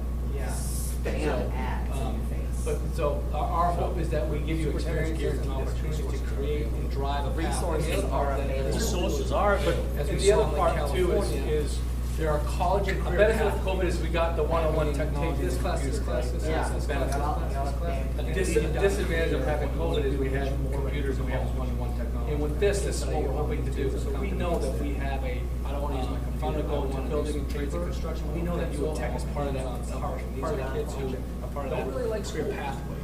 So our hope is that we give you experiences and opportunity to create and drive a path. Resources are, but And the other part too is there are college and career benefit of COVID is we got the one-on-one technology. This class, this class, this class, this class, this class. A disadvantage of having COVID is we had computers and we have one-on-one technology. And with this is what we're hoping to do. So we know that we have I don't want to use my computer to go into building and trades and construction. We know that U of Tech is part of that part. These are the kids who are part of that. Don't really like career pathway.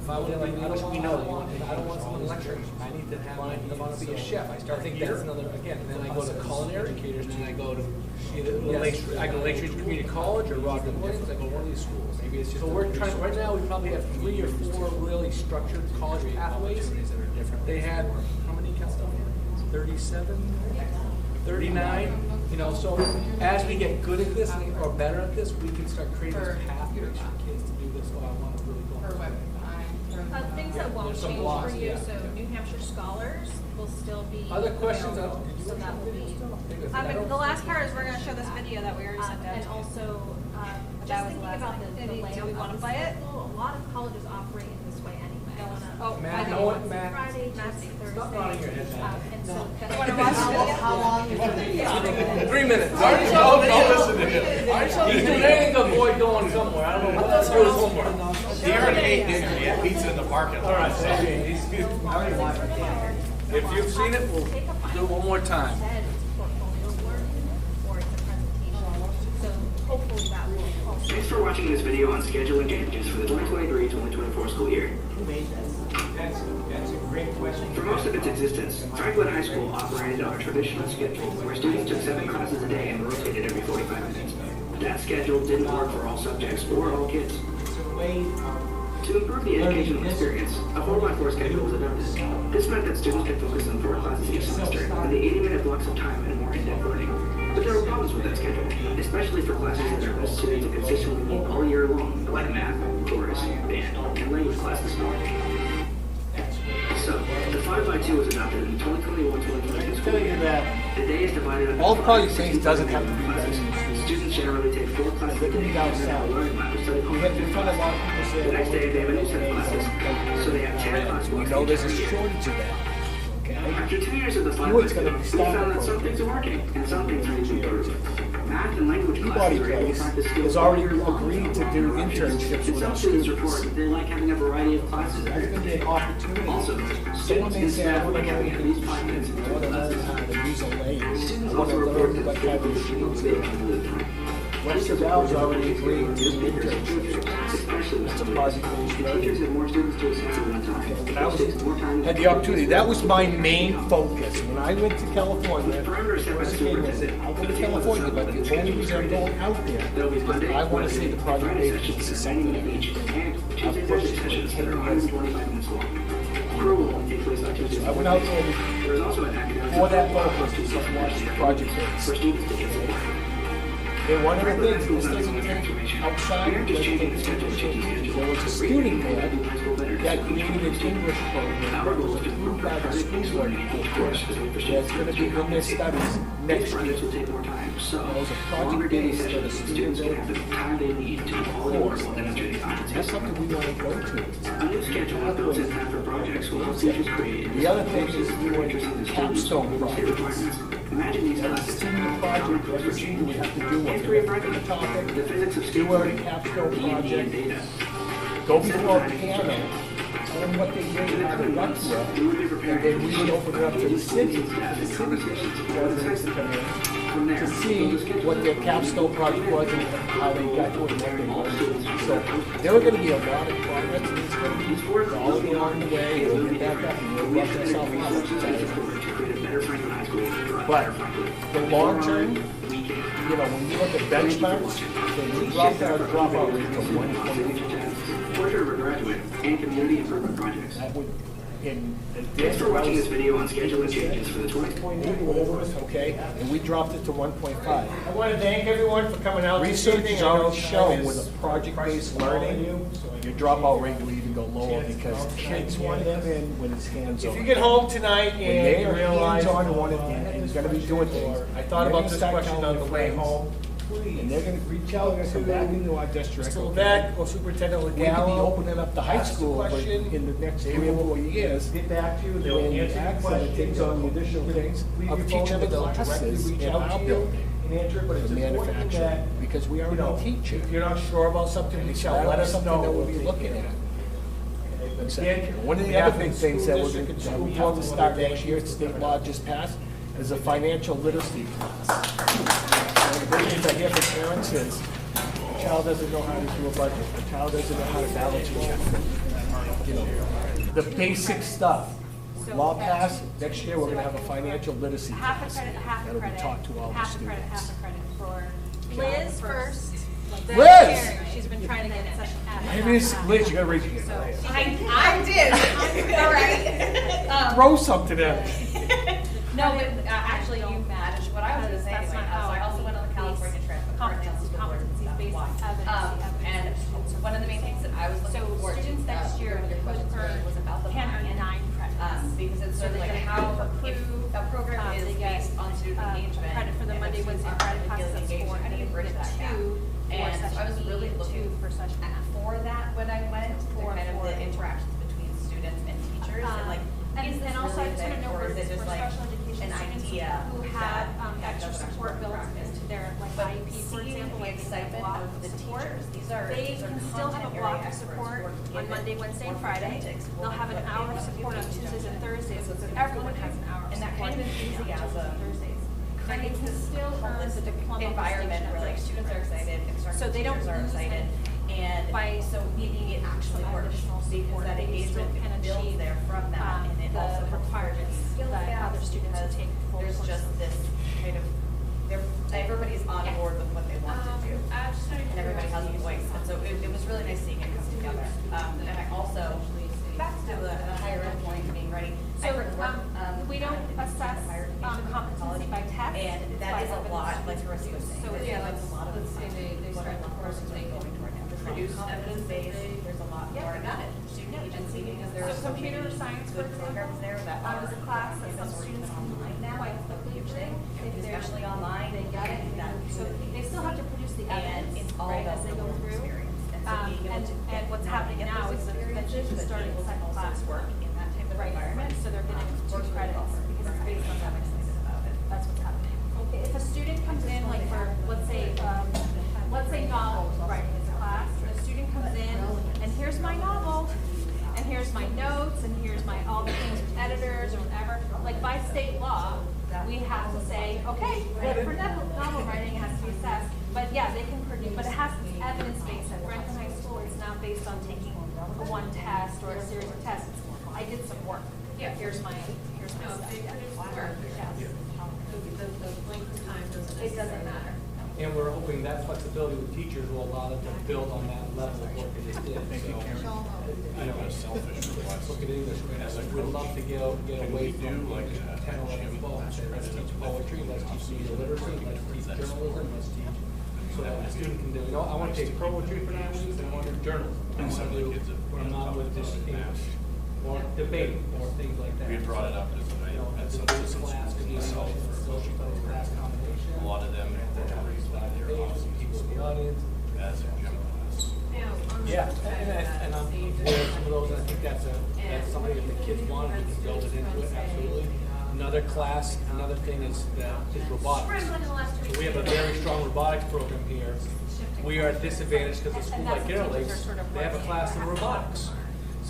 If I would like, I don't want someone lecturing. I need to have, I want to be a chef. I think that's another, again, then I go to culinary educators, and then I go to either Lake Street Community College or Roger Williams. I go to one of these schools. Maybe it's just. So we're trying, right now we probably have 3 or 4 really structured college pathways. They had, how many counts? 37? 39? So as we get good at this or better at this, we can start creating this pathways for kids to do this. Oh, I want to really go. Things that won't There's some change blocks, for you, yeah. so New Hampshire scholars will still be. Other questions? available, So that will be. The last part is we're gonna show this video that we already sent out. And also, That just was thinking the last about one. the layout Do we wanna of the play it? schedule, a lot of colleges operate in this way anyway. Oh, Matt, I know know. what, Matt? Friday, Tuesday, Thursday. Stop nodding your head, Matt. And so. You wanna watch the video? How long is the video? 3 minutes. Don't listen to him. He's doing anything to avoid going somewhere. I don't know what to do his homework. Darren ate dinner, he had pizza in the parking lot. All right, okay. If you've seen it, we'll do it one more time. Said it's portfolio work or it's a presentation. So hopefully that will also. Thanks for watching this video on scheduling changes for the 2023-2024 school year. That's a great question. For most of its existence, Franklin High School operated on a traditional schedule where students took 7 classes a day and rotated every 45 minutes. That schedule didn't work for all subjects or all kids. To improve the educational experience, a 4x4 schedule was adopted. This meant that students could focus on 4 classes each semester and the 80-minute blocks of time and more in-depth learning. But there were problems with that schedule, especially for classes that are best suited to consistently meet all year long, like math, chorus, band, and language classes. So, the 5x2 was adopted in the 2021-2022 school Tell you year. that The day is divided up all into college 5 things doesn't have to be classes. done. Students generally take 4 classes a day and have a learning lab to study we have in front of a lot of people say. The next day, they have a new set of classes, so they have 10 class We blocks know each there's a per year. shortage of that, okay? After 2 years of the You know it's 5x2, gonna be we standard found that some program. things are working and some things need to improve. Math and language Peabody classes are able to Place practice skills has already all year long agreed to without do interruptions. internships And with some our students students. report that they like having a variety of classes That's every gonna be day. an opportunity. Also, Someone students may can say, I staff wanna like having learn at least 5 minutes in I between wanna learn classes. how to use a lathe. I Students wanna also report learn that what they type feel of shoes. motivated to move. Western Dow's already agreed to do internships. Especially with That's a students. positive thing. Teachers have more students to assess at one time. That was, Which takes more time had the opportunity, that was my main focus. When I went to California, Perimeter set by first came, I said, I'll go to California, but the only reason I'm going out there There'll be is Monday, I want to see Wednesday, the project Friday based sessions pieces at 90 something. minutes each, and Tuesday, I've Thursday pushed sessions that are 10 minutes. 125 minutes long. Crew will only take place on Tuesdays. I went out there There is also an academic for that support focus to office watch the project base. for students to get support. And one of the things, this doesn't take outside, Parent but is it changing the takes schedule, changing the schedule. there was a student there High school better. that created an English program Our that goal was is to approved improve by the credit school based board. learning each course as we pursue That's going to be in their studies These next year. projects will take more time, so Those are project longer daily based sessions, that so the students can students have the time they need to do all their work while demonstrating That's competency. something we want to go to. A new schedule with built-in time for projects will help teachers create. The other thing is doing interesting capstone projects. Imagine these Every classes. senior project, every senior we have to do one. History of Pick a Franklin, topic, the physics of do a skateboarding, capstone D&D and project, data. go before a piano, tell them what they did, how they got to it, We would be and prepared then we would open it up to the city, for the city conversations. residents to come in. From there, to see what their capstone project was and how they got to it and what they learned. So there are gonna be a lot of progress, and it's gonna be all along the way, we'll get back up and we'll rush ourselves out. But the long term, you know, when you look at benchmarks, then we dropped our dropout rate to 1.8. Portrait of a graduate and community improvement projects. That would, in Thanks for watching this video on scheduling changes for the 1.8 or whatever it was, okay, and we dropped it to 1.5. I want to thank everyone for coming out. Research has already shown with a project-based learning, your dropout rate will even go lower because kids want to come in when it's hands-on. If you get home tonight When they and you are realize, hands-on and want to, and gonna be doing things. I thought about this question on the way home, And they're gonna reach out and come back into our district. Mr. Levesque or Superintendent We could be Legallo, opening up the high ask the school question, in the next they 3 or will 4 years. get back to you, they'll When answer your access questions, takes on the additional things leave of your phone teaching number, the they'll directly classes reach in out our to you building, and answer it, but the it's important manufacturer, that, because we are you know, no teacher. if you're not sure about something, reach out, let us know. Something that we'll be We'll take looking care at. of it. Exactly. One of the Yeah, other big things that school we're district and that school we have to council start wanna next thank year, you for state coming law out. just passed, is a financial literacy class. One of the big things I hear from parents is, the child doesn't know how to do a budget, the child doesn't know how to balance a checkbook. You know, the basic stuff. Law passed, next year, we're gonna have a financial literacy Half a class. credit, half a That'll be credit. taught to all the Half a credit, students. half a credit for. Liz first. Then Liz! Karen, she's been trying to get in such an. Maybe it's, Liz, you gotta raise your So, hand. I did, all right. Throw something at me. No, but actually, you managed what I was gonna say That's anyway. not how So I also went on the California trip, but currently on the school board and stuff. Competency-based Why? evidence. And one of the main things that I was looking So forward to, students next year your question today was about the 10 or buy-in. 9 credits. Because it's So sort of they like get how, approved, if a program is they get, based on student engagement. credit for the and Monday, if Wednesday, students Friday aren't classes really for engaged, how do you bridge that gap? 2 for And so I was session really B, looking 2 for session F. for that when I went, to For kind of the it. interactions between students and teachers, and like, is this And also, I really just want to big, know or for is it just like special education an students idea who that, have extra doesn't support actually built work in practice? into their like But IEP, for seeing example, the like they have excitement block of the support, teachers, these they are can still have a content block area of experts support who are on given Monday, Wednesday, and more Friday. genetics, more They'll have an what hour they of want to support do on each Tuesdays and other. Thursdays, So so it's everyone important has an hour of and that support kind of on Tuesdays enthusiasm and Thursdays. And they creates can this still earn the holistic diploma environment distinction where like of students are excited, So they don't teachers are lose excited, and by so meaning it actually some works additional because support, that they still engagement can builds achieve, there from that, and it the also helps requirements bridge skill that gaps other students who because take full there's just courses. this kind of everybody's on board with what they want to do, and everybody has a voice, and so it was really nice seeing it come together. And I also back to the higher ed point, being ready. So, I heard work, we don't assess higher education competency by test. and it's that by is a lot, evidence. like Rosie was saying. So, There's yeah, like let's- a lot of let's say they what start I the love course and they going toward now. produce Evidence based, there's a lot more, not it, student agency, because there are So so computer many science, for good programs example, there that are. is a class that some campus or even students can online now, quite that's a quickly huge thing, if they're- especially online, they get it, that. so they still have to produce the And evidence, it's all right, about as they the go learning through. experience. And so being able to And what's happening get now those is that experiences, eventually but starting be able to second also class work in that type of Right, environment. so they're getting 2 works really credits well for because it's based on I'm evidence. excited about it. That's what's happening. If a student comes in, like for, let's say novel writing is a class, a student comes in, and here's my novel, and here's my notes, and here's my, all the things with editors or whatever, like by state law, we have to say, okay, for novel writing, it has to be assessed, but yeah, they can produce, but it has to be evidence-based. At Franklin High School, it's not based on taking one test or a series of tests. I did some work. Yeah, here's my stuff. Yeah. The length of time doesn't. It doesn't matter. And we're hoping that flexibility with teachers will allow them to build on that level of work that they did. So, I have a selfish request. look at English, we'd love to get away from like 10, 11, 12, and say, let's teach poetry, let's teach media literacy, let's teach journalism, let's teach, so that a student can do, you know, I want to take poetry for 9 weeks, and I want to do journalism. I want to do, when I'm not with this English, or debate, or things like that. We had brought it up as You know, at as a some big some class, could be a myself social studies class combination. a lot of them they're awesome People in the audience. as a gym class. Yeah, and I'm for some of those, and I think that's something that the kids want, we can build it into it, absolutely. Another class, another thing is robotics. So we have a very strong robotics program here. We are at disadvantage because a school like Garrett Lakes, they have a class in robotics.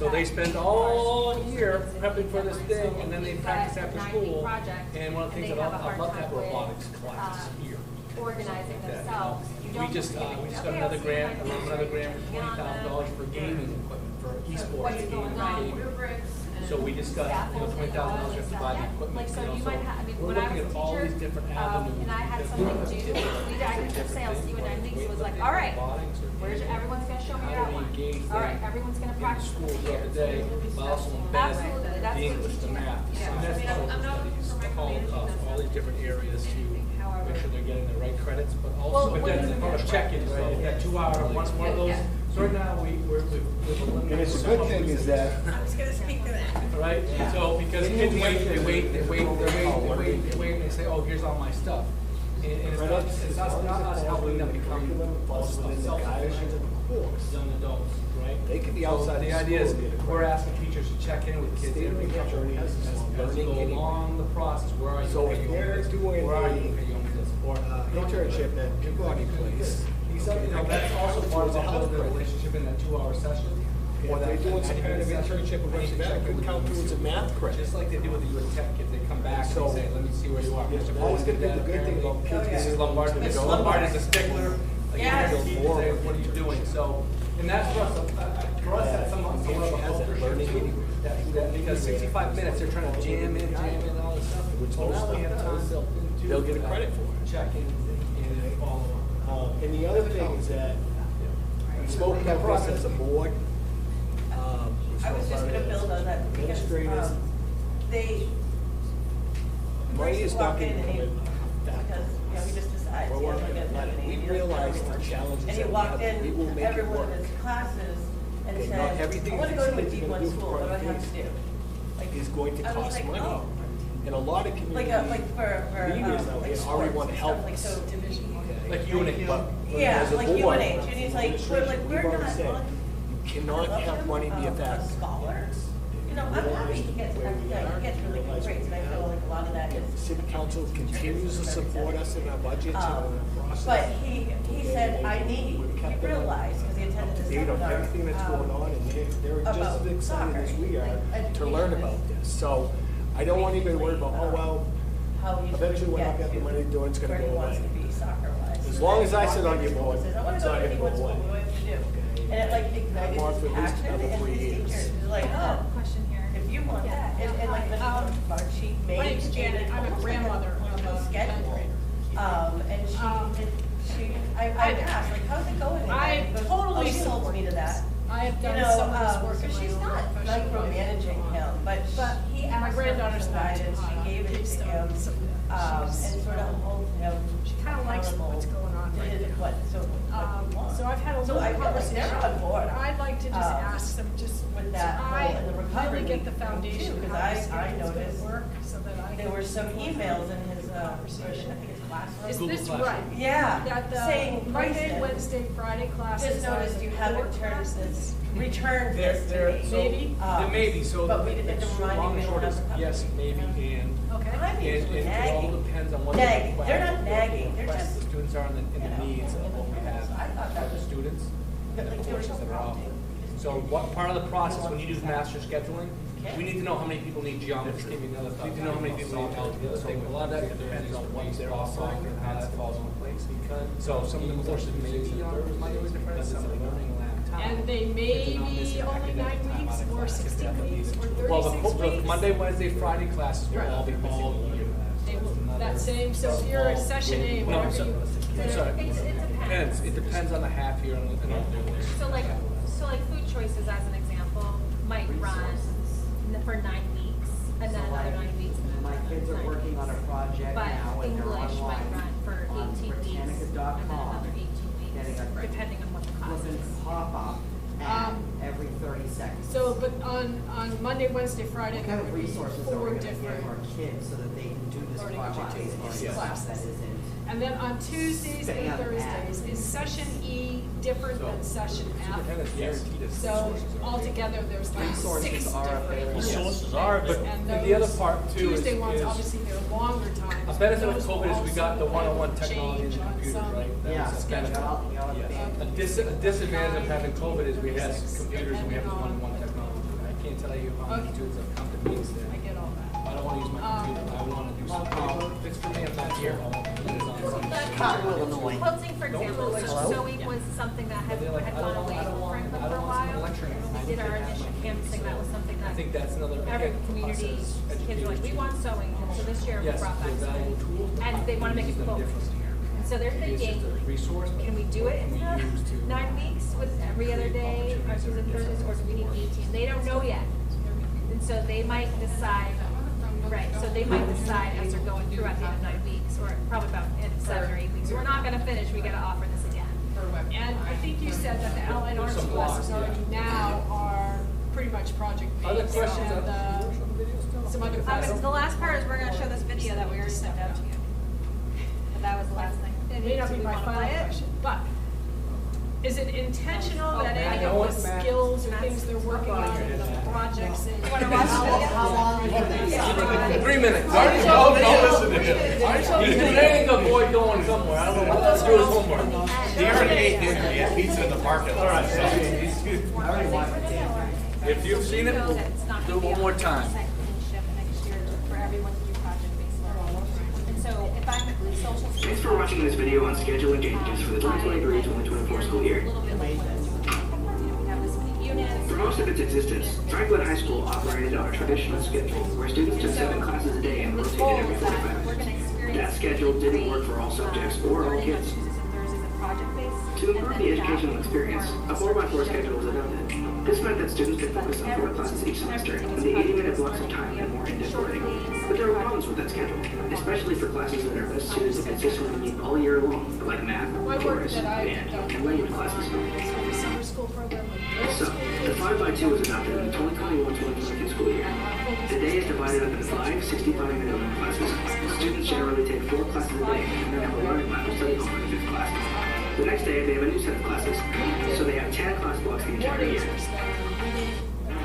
So they spend all year prepping for this thing, and then they practice after school. And one of the things that I'd love to have robotics class here. organizing Yeah. themselves. You don't We just got another grant for $20,000 for gaming equipment for esports, What's gaming, going on? gaming. Rubrics and. So we just got, $20,000 to buy the equipment, Like, so you know, you so might have, I mean, we're when I looking was at a all teacher, these different avenues. and I had something due, we actually took sales, see what I need, so it was like, all right, everyone's gonna show me your outline. All right, everyone's gonna practice School for throughout the years. day, but also Absolutely, embedded that's the what English, the teaching math, the is. Yeah. semester I mean, I'm not studies, for the Holocaust, all these different areas to make sure they're getting the right credits, but Well, also, but when then you- part of check-in, right, that 2 hour, one of those, so right now, we've eliminated. And it's a good thing is that I was gonna speak to that. Right, so because kids wait, and they say, oh, here's all my stuff. And it's not us helping them become self-sufficient young adults, right? They could be So outside the the idea is, school, get a we're credit. asking teachers to check in with kids every couple of weeks as they go along the process, where are you? So Okay, if you they're own this. doing Where are a, you? Okay, you own this. Or, internship at Peabody Place. that's also part of building a relationship in that 2 hour session. Or they're doing some kind of 90-minute internship with session. that could count towards a math credit. Just like they do with the U.S. Tech kids, they come back and So, they say, let me see where you are. it's Mr. always gonna be President, the good thing about kids. This is Lombard, It's Lombard Lombard. is a stickler. Like, Yes. you know, teachers say, what are you doing? So, and that's for us, that's some of the culture shift too. That because 65 minutes, they're trying to jam in all this stuff. Which Well, most now we have time of them, to they'll get a credit for it. check in and follow up. And the other thing is that, spoken of this as a board. I was just gonna build on that because, Administrators, they. money is not gonna come in. Because, he just decides, We're like working on a it. deputy. We realize the challenges And he that we walked have. We will in make it every one of work. his classes and Okay, said, not everything I wanna go to a that he's deep gonna one do for school, what do I have productivity to do? Like, Is going to I was cost like, money. oh. And a lot of community Like for, leaders out like here sports already and want to stuff, help like us. so division. Like UNH. Yeah, As a like board, UNH, and he's like, administration, we're we've already not said, on. you cannot have money be a A factor. scholar. I'm happy he gets really good grades, and I feel like a lot of that is. City council continues to support us in our budget and our process. But he said, he realized, because he attended the Date on seminar. everything that's going on, and they're just about as excited as we are soccer. to learn about this. So I don't want anybody to worry about, oh, well, How he's eventually we're not gonna gonna have the money to do it, it's gonna where he go wants away. to be soccer-wise. As long as I sit on your board, Says, I wanna it's go not to gonna anyone go school, away. what do I have to do? And it like ignited I'm on for his at least passion another and 3 his years. teachers. He was like, oh, Question here. if you want that, and like the mark sheet made. My name's Janet. I'm a grandmother of a Schedule. And I asked, like, how's it going? And I he goes, totally oh, she holds support me to that. I have You done know, some of this work so in my she's own not professional life. micromanaging him, but he My asked her granddaughter's for some not too guidance, hot on she gave it to Keystone, him, so and she's- sort of holds him She kinda likes accountable what's going on to right his- now. what he wants. So I've had a So little I feel like conversation. they're on board. But I'd like to just ask them, just, With so that whole, I and the recovery really get the thing too, foundation of 'cause how this I is gonna noticed work, so that I can. There were some emails in his, Conversation. I think it's classroom. Is Google this Classroom. right? Yeah, That saying the Monday, Princeton. Wednesday, Friday classes Just are noticed the you core haven't turned classes? this, returned this to There, me. so, Maybe. there may be, so But we didn't the remind long me and we short don't is, have a yes, company. maybe, and. Okay. I'm And usually it all nagging. depends on what the Nagging. request- They're not nagging. They're request just, the students are and the you know, needs of in the what we have field. So I thought that for the was- students but and like the there was courses no that are prompting. offered. So what part of the process, when you do master scheduling, Okay. we need to know how many people need geometry. We need to know how many people need algebra. So a lot of that depends on what they're offering and how that falls into place. So some of the courses may be on Monday, Wednesday, Friday, some of the learning lab time. And they may Depending on this be only 9 academic time weeks, out of or class, 16 academic weeks, or Well, 36 the weeks. Monday, Wednesday, Friday classes will all be all year. They will, that same, so if you're a session A, No, whatever so- you. I'm sorry. It depends. It depends on the half year and the So like food choices as an example, might run for 9 weeks, and then another 9 weeks. and then My another kids are 9 working on a weeks. project But now and they're English might online run for on 18 weeks, and then Britannica.com, another 18 getting weeks, a depending on what the class flipping is. pop-up ad every 30 seconds. So, but on Monday, Wednesday, Friday, What there kind of would be resources are 4 we gonna give different. our kids so that they can do this learning project objectives, based yes. on stuff that isn't? And then on Tuesdays and Bam, Thursdays, is session E different than session F? Superintendent's guaranteed us So resources are- altogether, there's like 6 Resources are different. available. Resources are available. And the other part, too, Tuesday is- ones, is obviously, they're longer times. A benefit of Those will COVID is we got the also one-on-one technology in change the on computer, some right? That Yeah, was a benefit. you got Yeah. the A disadvantage of having COVID is we had computers and we have this one-on-one technology. tell you how many Okay. students have come to meetings there. I get all that. I don't wanna use my computer, I wanna do something. If it's for me, I'm not here. Quilting, for example, Hello? sewing was something that had They're like, had I don't gone want- away I don't from want- Franklin I for a don't want someone while. lecturing us. When we did our initial canvassing, that was something I that think that's another. every community, kids were like, we want sewing, and so this year we Yes, brought back they're valuable sewing. tools, but And they wanna make it use them quilting. differently here. And so they're Maybe it's just thinking, a resource, but can we do it what can we in use to- 9 weeks with every other day, or Tuesdays and Thursdays, or do we need 18? They don't know yet. And so they might decide, right, so they might decide as they're going through at the end of 9 weeks, or probably about end of 7 or 8 weeks, we're not gonna finish, we gotta offer this again. And I think you said that the Allied Arts Some classes blocks, already yeah. now are pretty much project-based. Other questions? and, some other classes. The last part is we're gonna show this video that we already sent out to you. But that was the last thing. It may not Do be we my wanna final play it? question, but is it intentional that Matt, any you know of the what, Matt? skills or things they're working on in the projects and Wanna watch the video? How long is it? 3 minutes. Don't listen to him. He's delaying the boy going somewhere, I don't know what to do his homework. He already ate dinner, he had pizza in the parking lot. All right, so- I already watched the tape. If you've seen it, we'll do it one more time. Next year for everyone to do project-based learning. And so if I'm social. Thanks for watching this video on scheduling changes for the 2023-2024 school year. A little bit like what we have this many units. For most of its existence, Franklin High School operated on a traditional schedule where students took 7 classes a day and The rotated goal every is that 45 we're gonna minutes. experience. That schedule didn't work for all subjects or all learning on kids. Tuesdays and Thursdays and project-based. To improve the educational experience, a 4x4 schedule was adopted. This meant that students could focus on 4 classes each semester, and the 80-minute blocks of time had more in-depth learning. But there were problems with that schedule, especially for classes that are best suited to consistently meet all year long, like math, my work chorus, that I band, done and language classes. the summer school program with middle So, school. the 5x2 was adopted in the 2021-2022 school year. The day is divided up into 5 65-minute classes. Students generally take 4 classes a day, and then have a learning lab or study hall for the 5th class. The next day, they have a new set of classes, so they have 10 class blocks the entire year.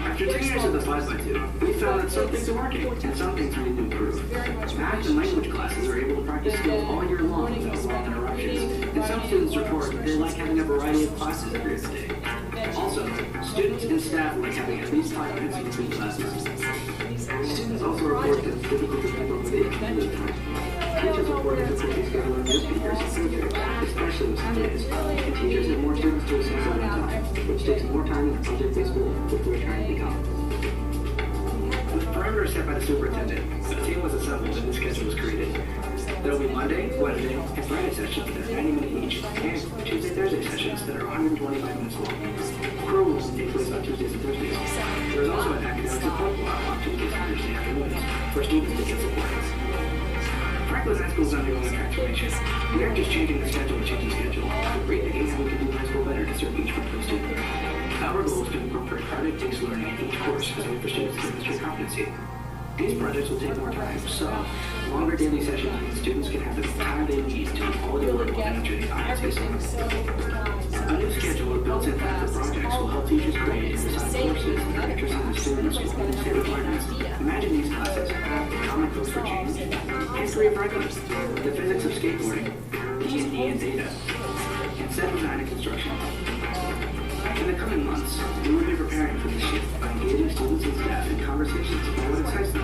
After 2 years of the 5x2, we found that some things are working, and some things we need to improve. Math and language classes are able to practice skills all year long without long interruptions, and some students report they like having a variety of classes every other day. Also, students and staff like having at least 5 minutes in between classes. Students also report that it's difficult to keep up with the activity time. Teachers report difficulties scheduling their speakers and subjects, especially with Sundays. And teachers have more students to assess at one time, which takes more time than project-based school, which we're trying to become. With parameters set by the superintendent, the team was assembled and the schedule was created. There will be Monday, Wednesday, and Friday sessions that are 90 minutes each, and Tuesday, Thursday sessions that are 125 minutes long. Crew will take place on Tuesdays and Thursdays. There is also an academic support block on Tuesdays and Thursday afternoons for students to get support. Franklin High School is undergoing a transformation. We aren't just changing the schedule to change the schedule. We're rethinking how we can do high school better to serve each Franklin student. Our goal is to incorporate project-based learning in each course as a way for students to demonstrate competency. These projects will take more time, so longer daily sessions mean students can have the time they need to do quality work while demonstrating competency. A new schedule with built-in time for projects will help teachers create and design courses that are interesting to students with limited requirements. Imagine these classes: common codes for change, history of writing, the physics of skateboarding, E&D and data, and set design and construction. In the coming months, we will be preparing for this shift by engaging students and staff in conversations about what excites them.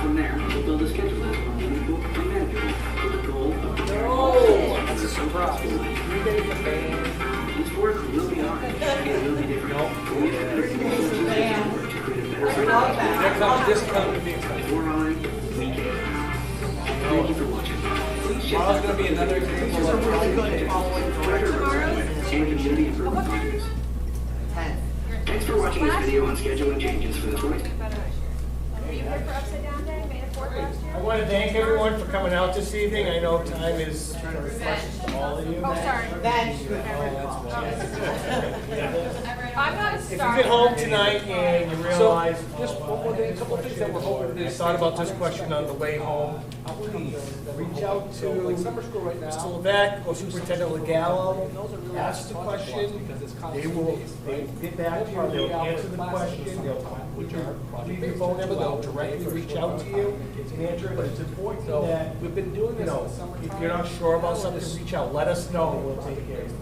From there, we'll build a schedule that is more meaningful and manageable with the goal of preparing That's a surprise. This work will be hard and it will be different. We have to create a better There comes discount to be expected. We're on, we can. Thank you for watching. Please check Tomorrow's gonna be another example of and community improvement projects. 10. Thanks for watching this video on scheduling changes for the 20. Were you here for Upside Down Day, May the 4th last year? I want to thank everyone for coming out this evening. I know time is trying to refresh all of you. Oh, sorry. I'm not If you sorry. get home tonight and you So, realize, just one more thing, a couple of things that we're hoping I to. thought about this question on the way home, please reach out to Like summer school right now. Mr. Levesque or Superintendent Legallo, ask the question, they will, they get back to you, they'll answer the question, they'll leave your phone number, they'll directly reach out to you and answer it, but it's important So, that, we've been doing you this in know, the summertime. if you're not sure about something, reach out, let us know, and we'll take care of it.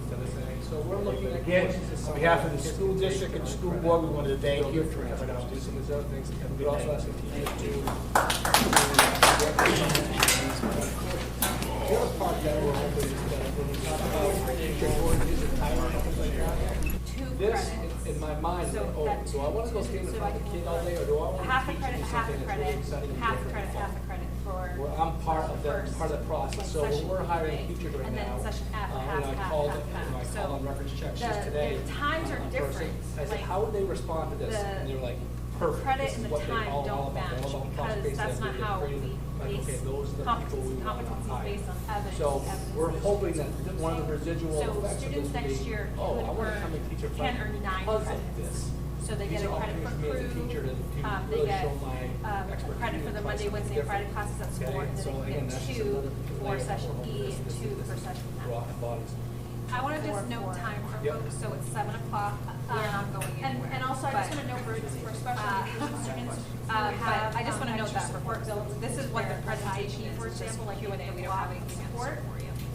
So So we're looking at. Again, on behalf of the school district and school board, we wanted to thank you for coming out. Do some of those other things, and we also ask the teachers to. The other part that we're hoping is that when we talk about teacher shortages and hiring and things like that, 2 this, credits. in my mind, So oh, that do I want to go stand in so front of the kid all day, or do I want to Half a teach credit, them half a something that's really credit, exciting and half a different credit, and fun? half a credit for. Well, I'm part of that, first, part of the process, like so when session we're hiring A, teachers right and then now, session F, you know, half, I half, called, half, you know, I half. called on So reference checks the- just today. the times are on person. different, I said, like, how would they respond to this? the And they were like, perfect. credit This and is the what they time all don't about. They're all match, about because cost-based that's not ed. how They're we like, okay, base those are the people we want to competencies hire. based on evidence. So evidence we're based. hoping that one of the residual So effects of this students will next be, year oh, I could want to come and teach a 10 or 9 because of credits. this. So they These get a are credit for opportunities crew, for me as a teacher to they really get show my expertise credit for and the try Monday, something Wednesday, and Friday different. classes at Okay, sport, and so then they again, get that's just 2 another for layer session of E and 2 for session F. Raw bodies. I want to just note time for Yep. folks, so it's 7 o'clock. We're not going anywhere. And also, I just want to note for special education students, but I just want to note that support, so this is what the presentation is, for example, like Q&A, we don't have any support.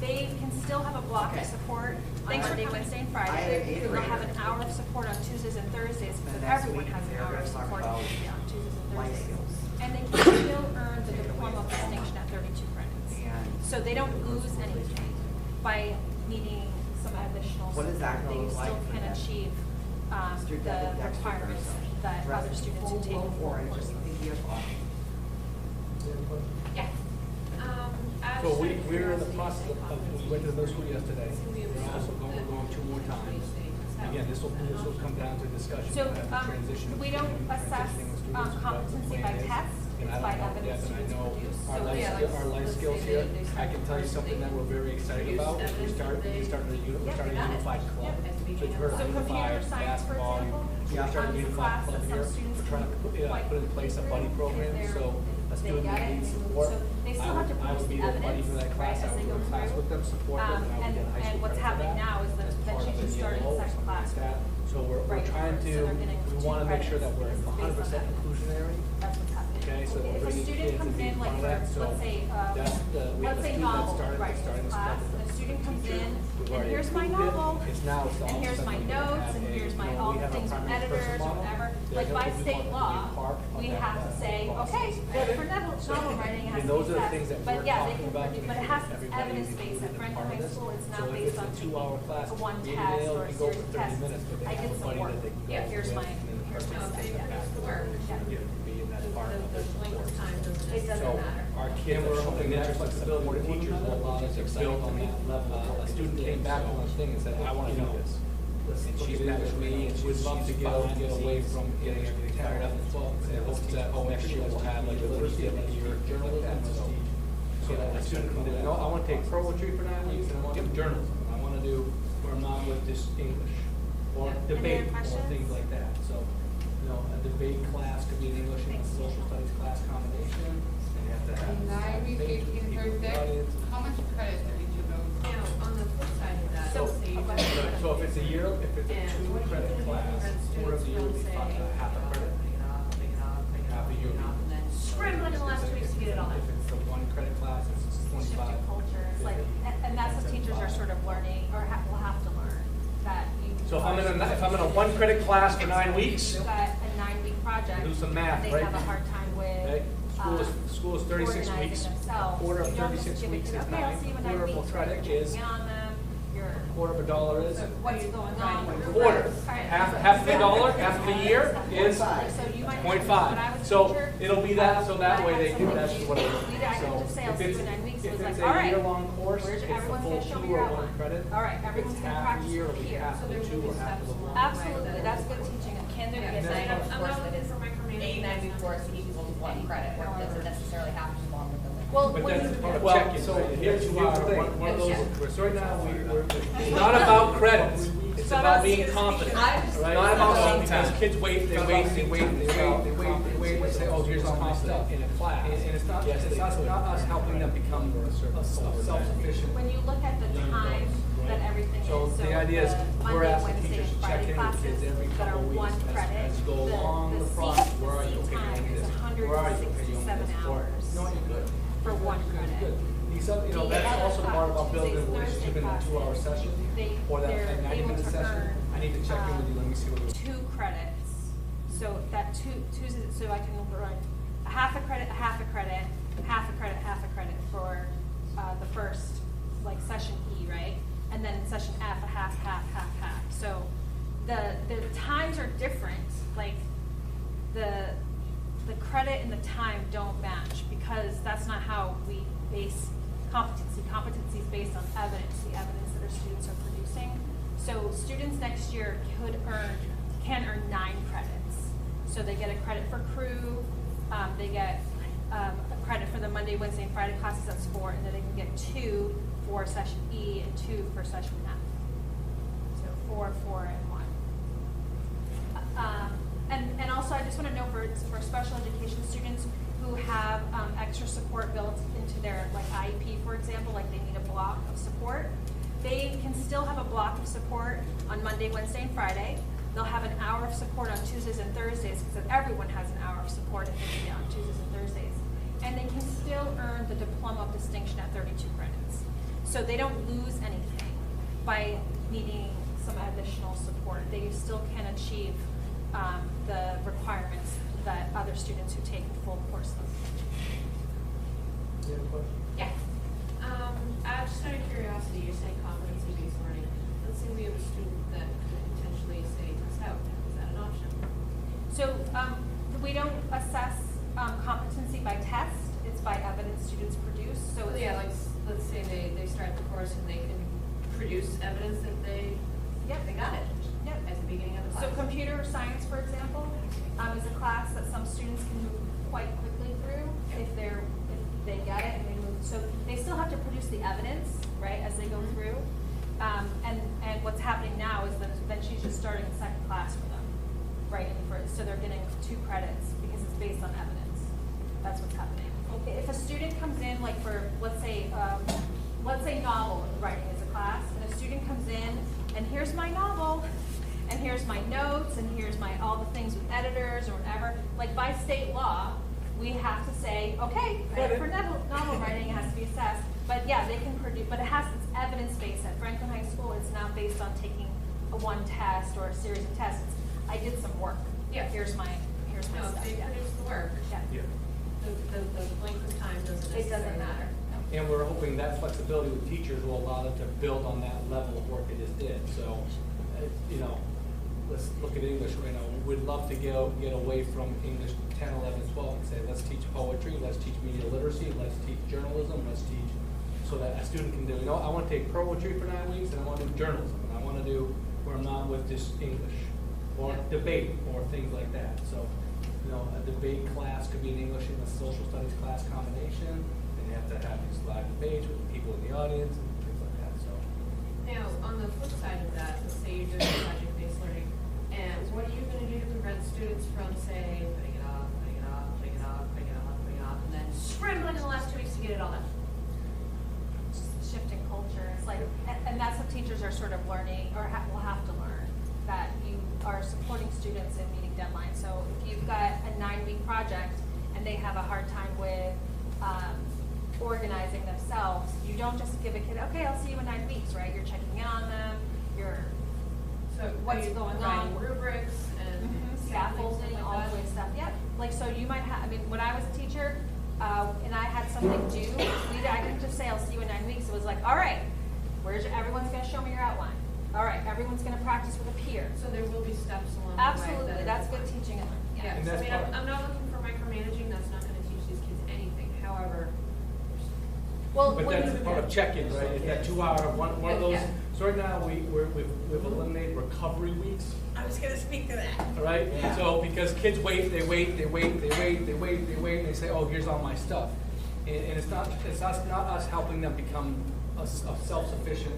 They can still have a block of support on Monday, Wednesday, and Friday. They'll have an hour of support on Tuesdays and Thursdays, because everyone has an hour of support on Tuesdays and Thursdays. And they can still earn the diploma of distinction at 32 credits. So they don't lose anything by needing some additional What support. is that They gonna look still like for can them? achieve the requirements that other students who take Or more just courses. Yeah. So we're in the process of, we went to the middle school yesterday. We're also going 2 more times. Again, this will come down to discussion. So, We'll have to transition we don't between assess transitioning the students, what the competency plan by is. test, And it's I by don't know evidence yet, and I students know produce. our So, life, yeah, our life skills here, I can tell you something that we're very excited about. We started a unified club. So you heard of So computer unified science, for basketball. example, We're starting a is a unified class club that here. some students We're trying to can put in place a buddy program, so a they student get that it, needs and support, so they still have to I would produce be the their buddy for that evidence, class. right, I as would they go go to class through. with them, support them, and I would get a high And school what's credit for happening that. now is that As part of she's the starting ELO or second something class. like that. So we're Right, trying so to, they're getting we 2 want to make sure that we're credits based 100% on that. inclusionary. That's what's happening. Okay, so we're If a bringing student kids and comes being in, like part of for, that, so let's say, that's the, we have let's a say student that novel, started, right, starting this class, project. and a student comes in, We've and already here's my approved it. novel, It's now, it's all and of a here's sudden my we're gonna notes, have and a, here's my, you know, all we the have a things with primary person editors or model. whatever. They're Like gonna by be state part law, of we that have to say, process. okay, for novel writing, it has And to those be are the set. things that But we're yeah, they talking can about. produce, to but it make has sure to be everybody is evidence-based. At included and Franklin part of High this. School, it's So not if based it's on a taking 2-hour class, a one maybe test they or a can go series for 30 test. minutes, but they I have did a some buddy work. that they can Yeah, go here's with, my, and then the here's person my that's stuff. back to work, you know, be in that part of the support. It doesn't So matter. our kids are showing that flexibility. The teachers will allow us to build on that level. A student came back on a thing and said, I want to do this. And she's met with me, and she would love to get away from getting everything tired up. And hopes that, next year we'll have like a literacy of a year journal like that. So that a student can do, no, I want to take poetry for 9 weeks, and I want to do journalism. I want to do where I'm not with this English or Yeah. debate Any other or questions? things like that. So, you know, a debate class could be an English and a social studies class combination. And you have to have. 9 weeks, 18, 36. How much credit do each of those? Now, on the flip side of that, So, say you went so if it's a year, if it's a and 2-credit class, quarter of the year would be half a credit. Half a year would be. and then scrambling in the last 2 weeks to get it all in. If it's the 1-credit class, it's Shift 25. your culture, it's like, and that's what teachers are sort of learning, or will have to learn, that you. So if I'm in a 1-credit class for 9 weeks, You've got a 9-week project. Do some math, They right? have a hard time okay, with. school is 36 organizing weeks. themselves. A quarter of You don't just 36 give it weeks to is them, okay, I'll 9. see you in 9 Quarter of a weeks, credit right? You're is checking on them, you're, quarter of a dollar is. what's going on? Quarter. Alright. Half of a dollar, half of a year is So you might. 0.5. When I was a So teacher, it'll be that, so that I way had they can, someone that's who what it lead is. active So sales, if it's, do 9 weeks, it if was it's like, all a right, year-long course, where's it's the everyone's full gonna show 2 me your or 1 outline. credit. All right, If everyone's it's gonna half a practice year, it'll be here. half of the 2 or half of the 1. Absolutely, that's good teaching. Can there be a And then- nine-week I'm course not that looking is for micromanagement. a 9-week course equals 1 credit, or does it necessarily have to belong with the limit? Well, But when that's you- part of check-in, so here's the thing, one of those, so right now, it's not about credits, it's about being confident. Right? Not about, because kids wait, they wait, and say, oh, here's all my stuff in a class. And it's not us helping them become self-sufficient. When you look at the time that everything is, so the idea is, the we're Monday, asking Wednesday, teachers and to check Friday in with classes kids every that are couple of 1 weeks credit, as you go along the seat process. Where are you? Okay, time you're is this. Where are you? Okay, you're 167 on this. Or, hours. no, you're good. For for one credit. Good. You know, The that's other also part about Tuesdays, building a relationship in that Thursday 2-hour classes, session, or they're that able 90-minute to session. earn, I need to check in with you, let me see what you're. 2 credits. So that Tuesday, so I can run a half a credit, a half a credit, half a credit, half a credit for the first, like, session E, right? And then session F, a half, half, half, half. So the times are different, like, the credit and the time don't match, because that's not how we base competency. Competency is based on evidence, the evidence that our students are producing. So students next year can earn 9 credits. So they get a credit for crew, they get a credit for the Monday, Wednesday, and Friday classes, that's 4, and then they can get 2 for session E and 2 for session F. So 4, 4, and 1. And also, I just want to note for special education students who have extra support built into their, like, IEP, for example, like they need a block of support, they can still have a block of support on Monday, Wednesday, and Friday. They'll have an hour of support on Tuesdays and Thursdays, because everyone has an hour of support on Tuesdays and Thursdays. And they can still earn the Diploma of Distinction at 32 credits. So they don't lose anything by needing some additional support. They still can achieve the requirements that other students who take the full course load. You have a question? Yeah. Just out of curiosity, you're saying competency-based learning. Let's say we have a student that could potentially say test out. Is that an option? So we don't assess competency by test. It's by evidence students produce. So Yeah, like, let's say they start the course and they can produce evidence that they got it. Yep. At the beginning of the class. So computer science, for example, is a class that some students can move quite quickly through if they get it and they move. So they still have to produce the evidence, right, as they go through. And what's happening now is that then she's just starting a second class for them, right? So they're getting 2 credits because it's based on evidence. That's what's happening. If a student comes in, like, for let's say novel writing is a class, and a student comes in and here's my novel, and here's my notes, and here's all the things with editors or whatever. Like, by state law, we have to say, okay, for novel writing, it has to be assessed. But yeah, they can produce, but it's evidence-based. At Franklin High School, it's not based on taking one test or a series of tests. I did some work. Yeah. Here's my stuff. If they Yeah. produce the work, Yeah. the length of time doesn't It doesn't necessarily matter. matter. And we're hoping that flexibility with teachers will allow them to build on that level of work they just did. So, you know, let's look at English right now. We'd love to get away from English 10, 11, 12 and say, let's teach poetry, let's teach media literacy, let's teach journalism, let's teach, so that a student can do, you know, I want to take poetry for 9 weeks and I want to do journalism, and I want to do where I'm not with just English or debate or things like that. So, you know, a debate class could be an English and a social studies class combination. And you have to have these live debates with people in the audience and things like that. So, Now, on the flip side of that, let's say you're doing project-based learning, and what are you going to do to prevent students from, say, putting it off, putting it off, putting it off, putting it off, putting it off, and then scrambling in the last 2 weeks to get it all done? Shifting culture. It's like, and that's what teachers are sort of learning, or will have to learn, that you are supporting students in meeting deadlines. So if you've got a 9-week project and they have a hard time with organizing themselves, you don't just give a kid, okay, I'll see you in 9 weeks, right? You're checking in on them, So what's are you going writing on? rubrics and Scaffolding, all the way stuff. Yep. Like, so you might have, I mean, when I was a teacher, and I had something due, I didn't just say, I'll see you in 9 weeks. It was like, all right, everyone's gonna show me your outline. All right, everyone's gonna practice with a peer. So there will be steps along the way. Absolutely, that's good teaching and learning. Yeah, And so I that's mean, part- I'm not looking for micromanaging, that's not gonna teach these kids anything, however. Well, but when that's you- part of check-in, right? Is that 2 hour, one of those, Yeah. so right now we've eliminated recovery weeks. I was gonna speak to that. All right, Yeah. so because kids wait, and they say, oh, here's all my stuff. And it's not us helping them become a self-sufficient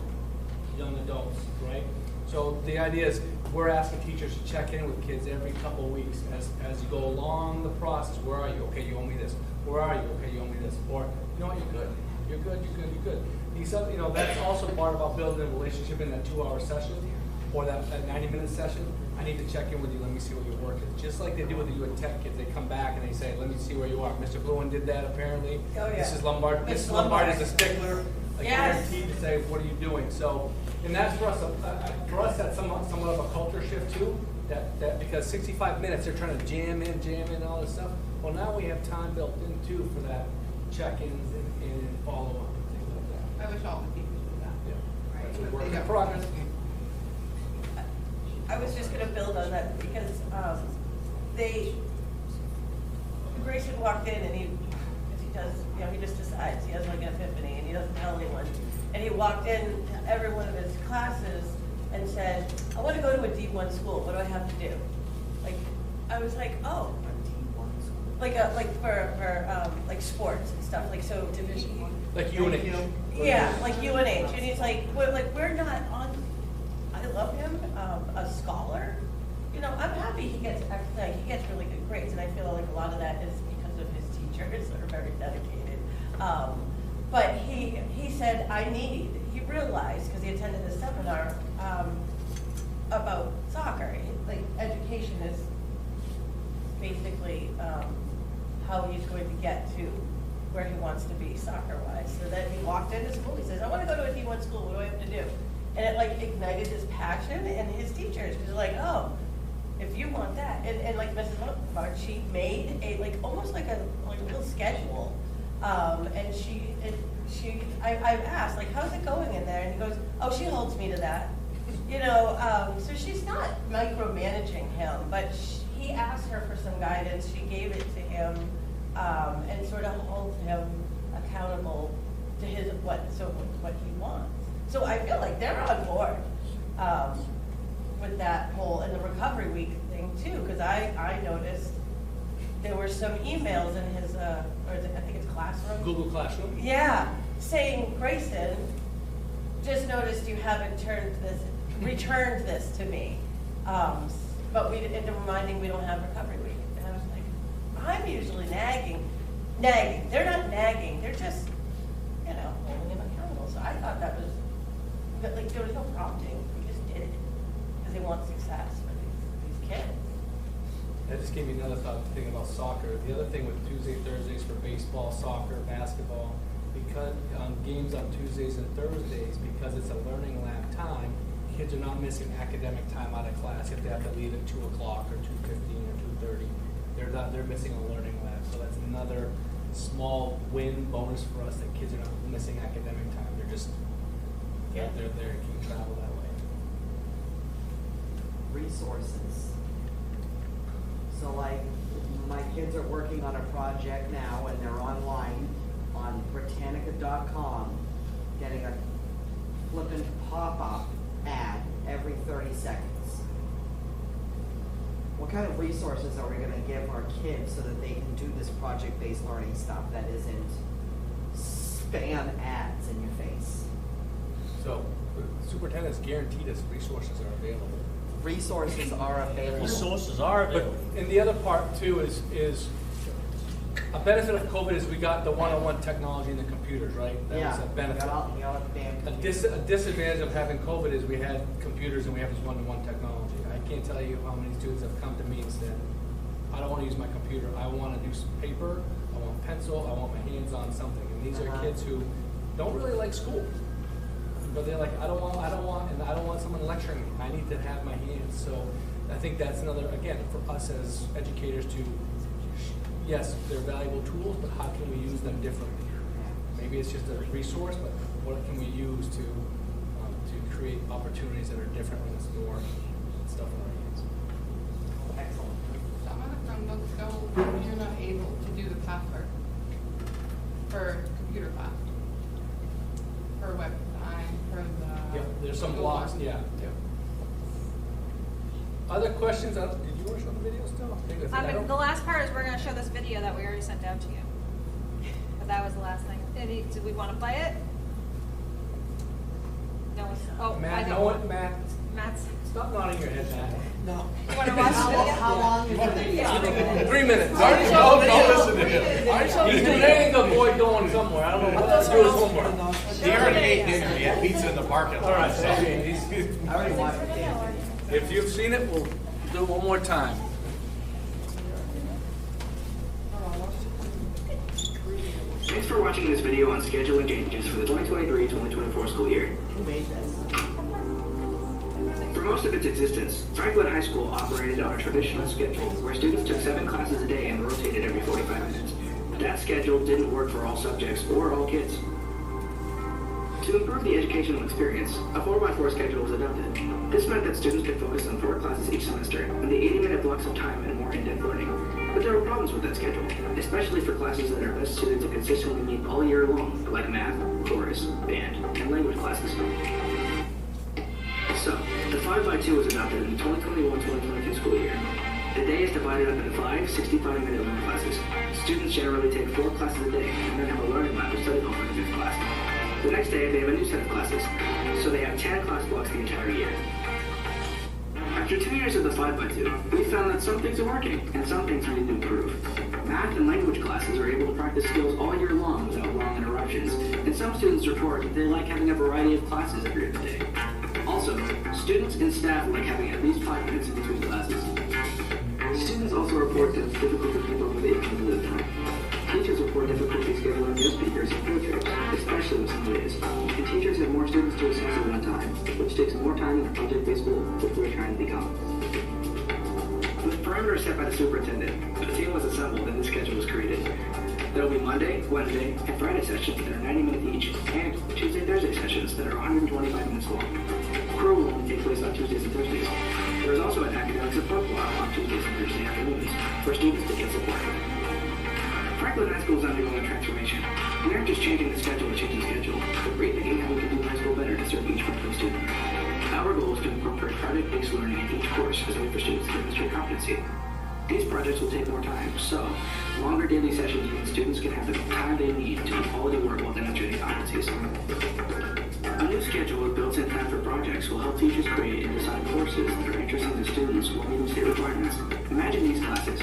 young adults, right? So the idea is, we're asking teachers to check in with kids every couple of weeks as you go along the process. Where are you? Okay, you owe me this. Where are you? Okay, you owe me this. Or, you know what, you're good. You're good, you're good, you're good. You know, that's also part about building a relationship in that 2 hour session or that 90-minute session. I need to check in with you, let me see what your work is. Just like they do with the U at Tech kids, they come back and they say, let me see where you are. Mr. Bluen did that apparently. Oh, yeah. Mrs. Lombard, Miss Mrs. Lombard is Lombard. a stickler, a Yes. guarantee to say, what are you doing? So, and that's for us, that's somewhat of a culture shift too, that because 65 minutes, they're trying to jam in all this stuff. Well, now we have time built in too for that check-ins and follow-up and things like that. I wish all the teachers did that. Yeah, that's a But work they in don't. progress. I was just gonna build on that because, Grayson walked in and he does, you know, he just decides, he has like an epiphany and he doesn't tell anyone. And he walked in to every one of his classes and said, I wanna go to a D1 school, what do I have to do? Like, I was like, oh. Like for sports and stuff, like so. Division 1. Like UNH. Yeah, like UNH, and he's like, we're not on, I love him, a scholar. You know, I'm happy he gets really good grades, and I feel like a lot of that is because of his teachers that are very dedicated. But he said, he realized, because he attended the seminar, about soccer, like education is basically, how he's going to get to where he wants to be soccer-wise. So then he walked into school, he says, I want to go to a D1 school, what do I have to do? And it like ignited his passion and his teachers, because like, oh, if you want that. And like Mrs. Lombard, she made almost like a little schedule. I've asked, like, how's it going in there? And he goes, oh, she holds me to that. You know, so she's not micromanaging him, but he asked her for some guidance, she gave it to him, and sort of holds him accountable to what he wants. So I feel like they're on board with that whole, and the recovery week thing too, because I noticed there were some emails in his, I think it's Classroom. Google Classroom? Yeah, saying, Grayson, just noticed you haven't returned this to me. But and reminding we don't have recovery week. And I was like, I'm usually nagging. They're not nagging, they're just, you know, holding him accountable. So I thought that was, like, there was no prompting, we just did it. Because they want success for these kids. That just gave me another thought thinking about soccer. The other thing with Tuesday, Thursdays for baseball, soccer, basketball, because games on Tuesdays and Thursdays, because it's a learning lab time, kids are not missing academic time out of class if they have to leave at 2 o'clock or 2:15 or 2:30. They're missing a learning lab. So that's another small win bonus for us that kids are not missing academic time. They're just they're there and can travel that way. Resources. So like, my kids are working on a project now and they're online on Britannica.com getting a flippant pop-up ad every 30 seconds. What kind of resources are we going to give our kids so that they can do this project-based learning stuff that isn't spam ads in your face? So the superintendent's guaranteed us resources are available. Resources are available. Resources are But, available. and the other part too is a benefit of COVID is we got the one-on-one technology in the computers, right? That was a benefit. You got all the damn A disadvantage of having COVID is we had computers and we have this one-to-one technology. I can't tell you how many students have come to me and said, I don't want to use my computer. I want to do some paper. I want pencil. I want my hands on something. And these are kids who don't really like school, but they're like, I don't want someone lecturing me. I need to have my hands. So I think that's another, again, for us as educators to, yes, they're valuable tools, but how can we use them differently? Maybe it's just a resource, but what can we use to create opportunities that are different when it's more stuff in our hands? Excellent. Some of the Chromebooks go, you're not able to do the password for computer class, for web design, for the. Yeah, there's some Google blocks, Docs. yeah. Other questions? Did you want to show the video still? The last part is we're going to show this video that we already sent out to you. But that was the last thing. Do we want to play it? No. Oh, Matt, I know don't. what, Matt? Matt's. Stop nodding your head, Matt. No. You want to watch the video? How long is the video? 3 minutes. Don't listen to him. He's doing a boy going somewhere. I don't know what to do his homework. He already ate dinner. He had pizza in the parking lot. All right, so so I already watched the damn video. if you've seen it, we'll do it one more time. Thanks for watching this video on scheduling changes for the 2023-2024 school year. Who made this? For most of its existence, Franklin High School operated on a traditional schedule where students took 7 classes a day and rotated every 45 minutes. That schedule didn't work for all subjects or all kids. To improve the educational experience, a 4x4 schedule was adopted. This meant that students could focus on 4 classes each semester and the 80-minute blocks of time and more in-depth learning. But there were problems with that schedule, especially for classes that are best suited to consistently meet all year long, like math, chorus, band, and language classes. So, the 5x2 was adopted in the 2021-2022 school year. The day is divided up into 5 65-minute long classes. Students generally take 4 classes a day and then have a learning lab or study hall for the 5th class. The next day, they have a new set of classes, so they have 10 class blocks the entire year. After 2 years of the 5x2, we found that some things are working and some things need to improve. Math and language classes are able to practice skills all year long without long interruptions, and some students report that they like having a variety of classes every other day. Also, students and staff like having at least 5 minutes in between classes. Students also report that it's difficult to keep up with income time. Teachers report difficulty scheduling guest speakers and field trips, especially with some days. And teachers have more students to assess at one time, which takes more time than a project-based school, which we're trying to become. With parameters set by the superintendent, a team was assembled and the schedule was created. There will be Monday, Wednesday, and Friday sessions that are 90 minutes each, and Tuesday, Thursday sessions that are 125 minutes long. Crew will only take place on Tuesdays and Thursdays. There is also an academic support block on Tuesdays and Thursday afternoons for students to get support. Franklin High School is undergoing a transformation. We aren't just changing the schedule to change the schedule, but rethinking how we can do high school better to serve each Franklin student. Our goal is to incorporate project-based learning in each course as a way for students to demonstrate competency. These projects will take more time, so longer daily sessions mean students can have the time they need to do quality work while demonstrating competencies. A new schedule with built-in time for projects will help teachers create and design courses that are interesting to students while meeting state requirements. Imagine these classes: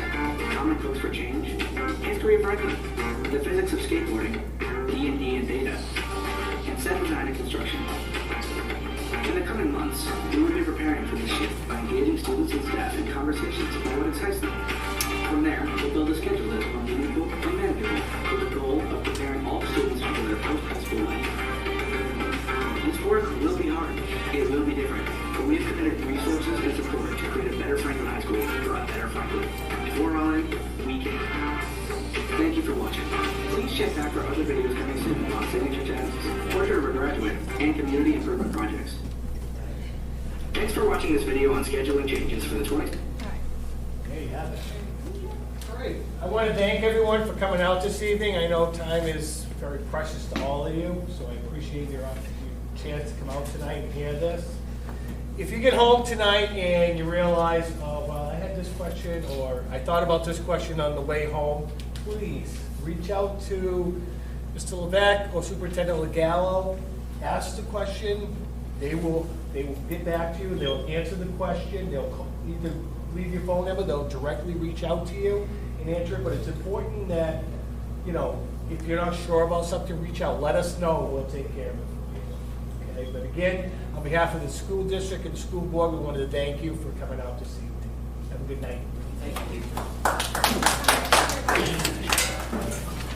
Common Cooks for Change, History of Franklin, the Physics of Skateboarding, D&D and Data, and Set Design and Construction. In the coming months, we will be preparing for this shift by engaging students and staff in conversations about what excites them. From there, we'll build a schedule that is more meaningful and manageable with the goal of preparing all students for their post-high school life. This work will be hard. It will be different. But we have committed resources and support to create a better Franklin High School for a better Franklin. If we're on it, we can. Thank you for watching. Please check back for other videos coming soon on signature tasks, portrait of a graduate, and community improvement projects. Thanks for watching this video on scheduling changes for the 20. There you have it. All right. I want to thank everyone for coming out this evening. I know time is very precious to all of you, so I appreciate your chance to come out tonight and hear this. If you get home tonight and you realize, oh, well, I had this question, or I thought about this question on the way home, please reach out to Mr. Levesque or Superintendent Legallo. Ask the question. They will get back to you. They'll answer the question. They'll either leave your phone number. They'll directly reach out to you and answer it. But it's important that, you know, if you're not sure about something, reach out. Let us know. We'll take care of it. Okay. But again, on behalf of the school district and school board, we wanted to thank you for coming out this evening. Have a good night. Thank you.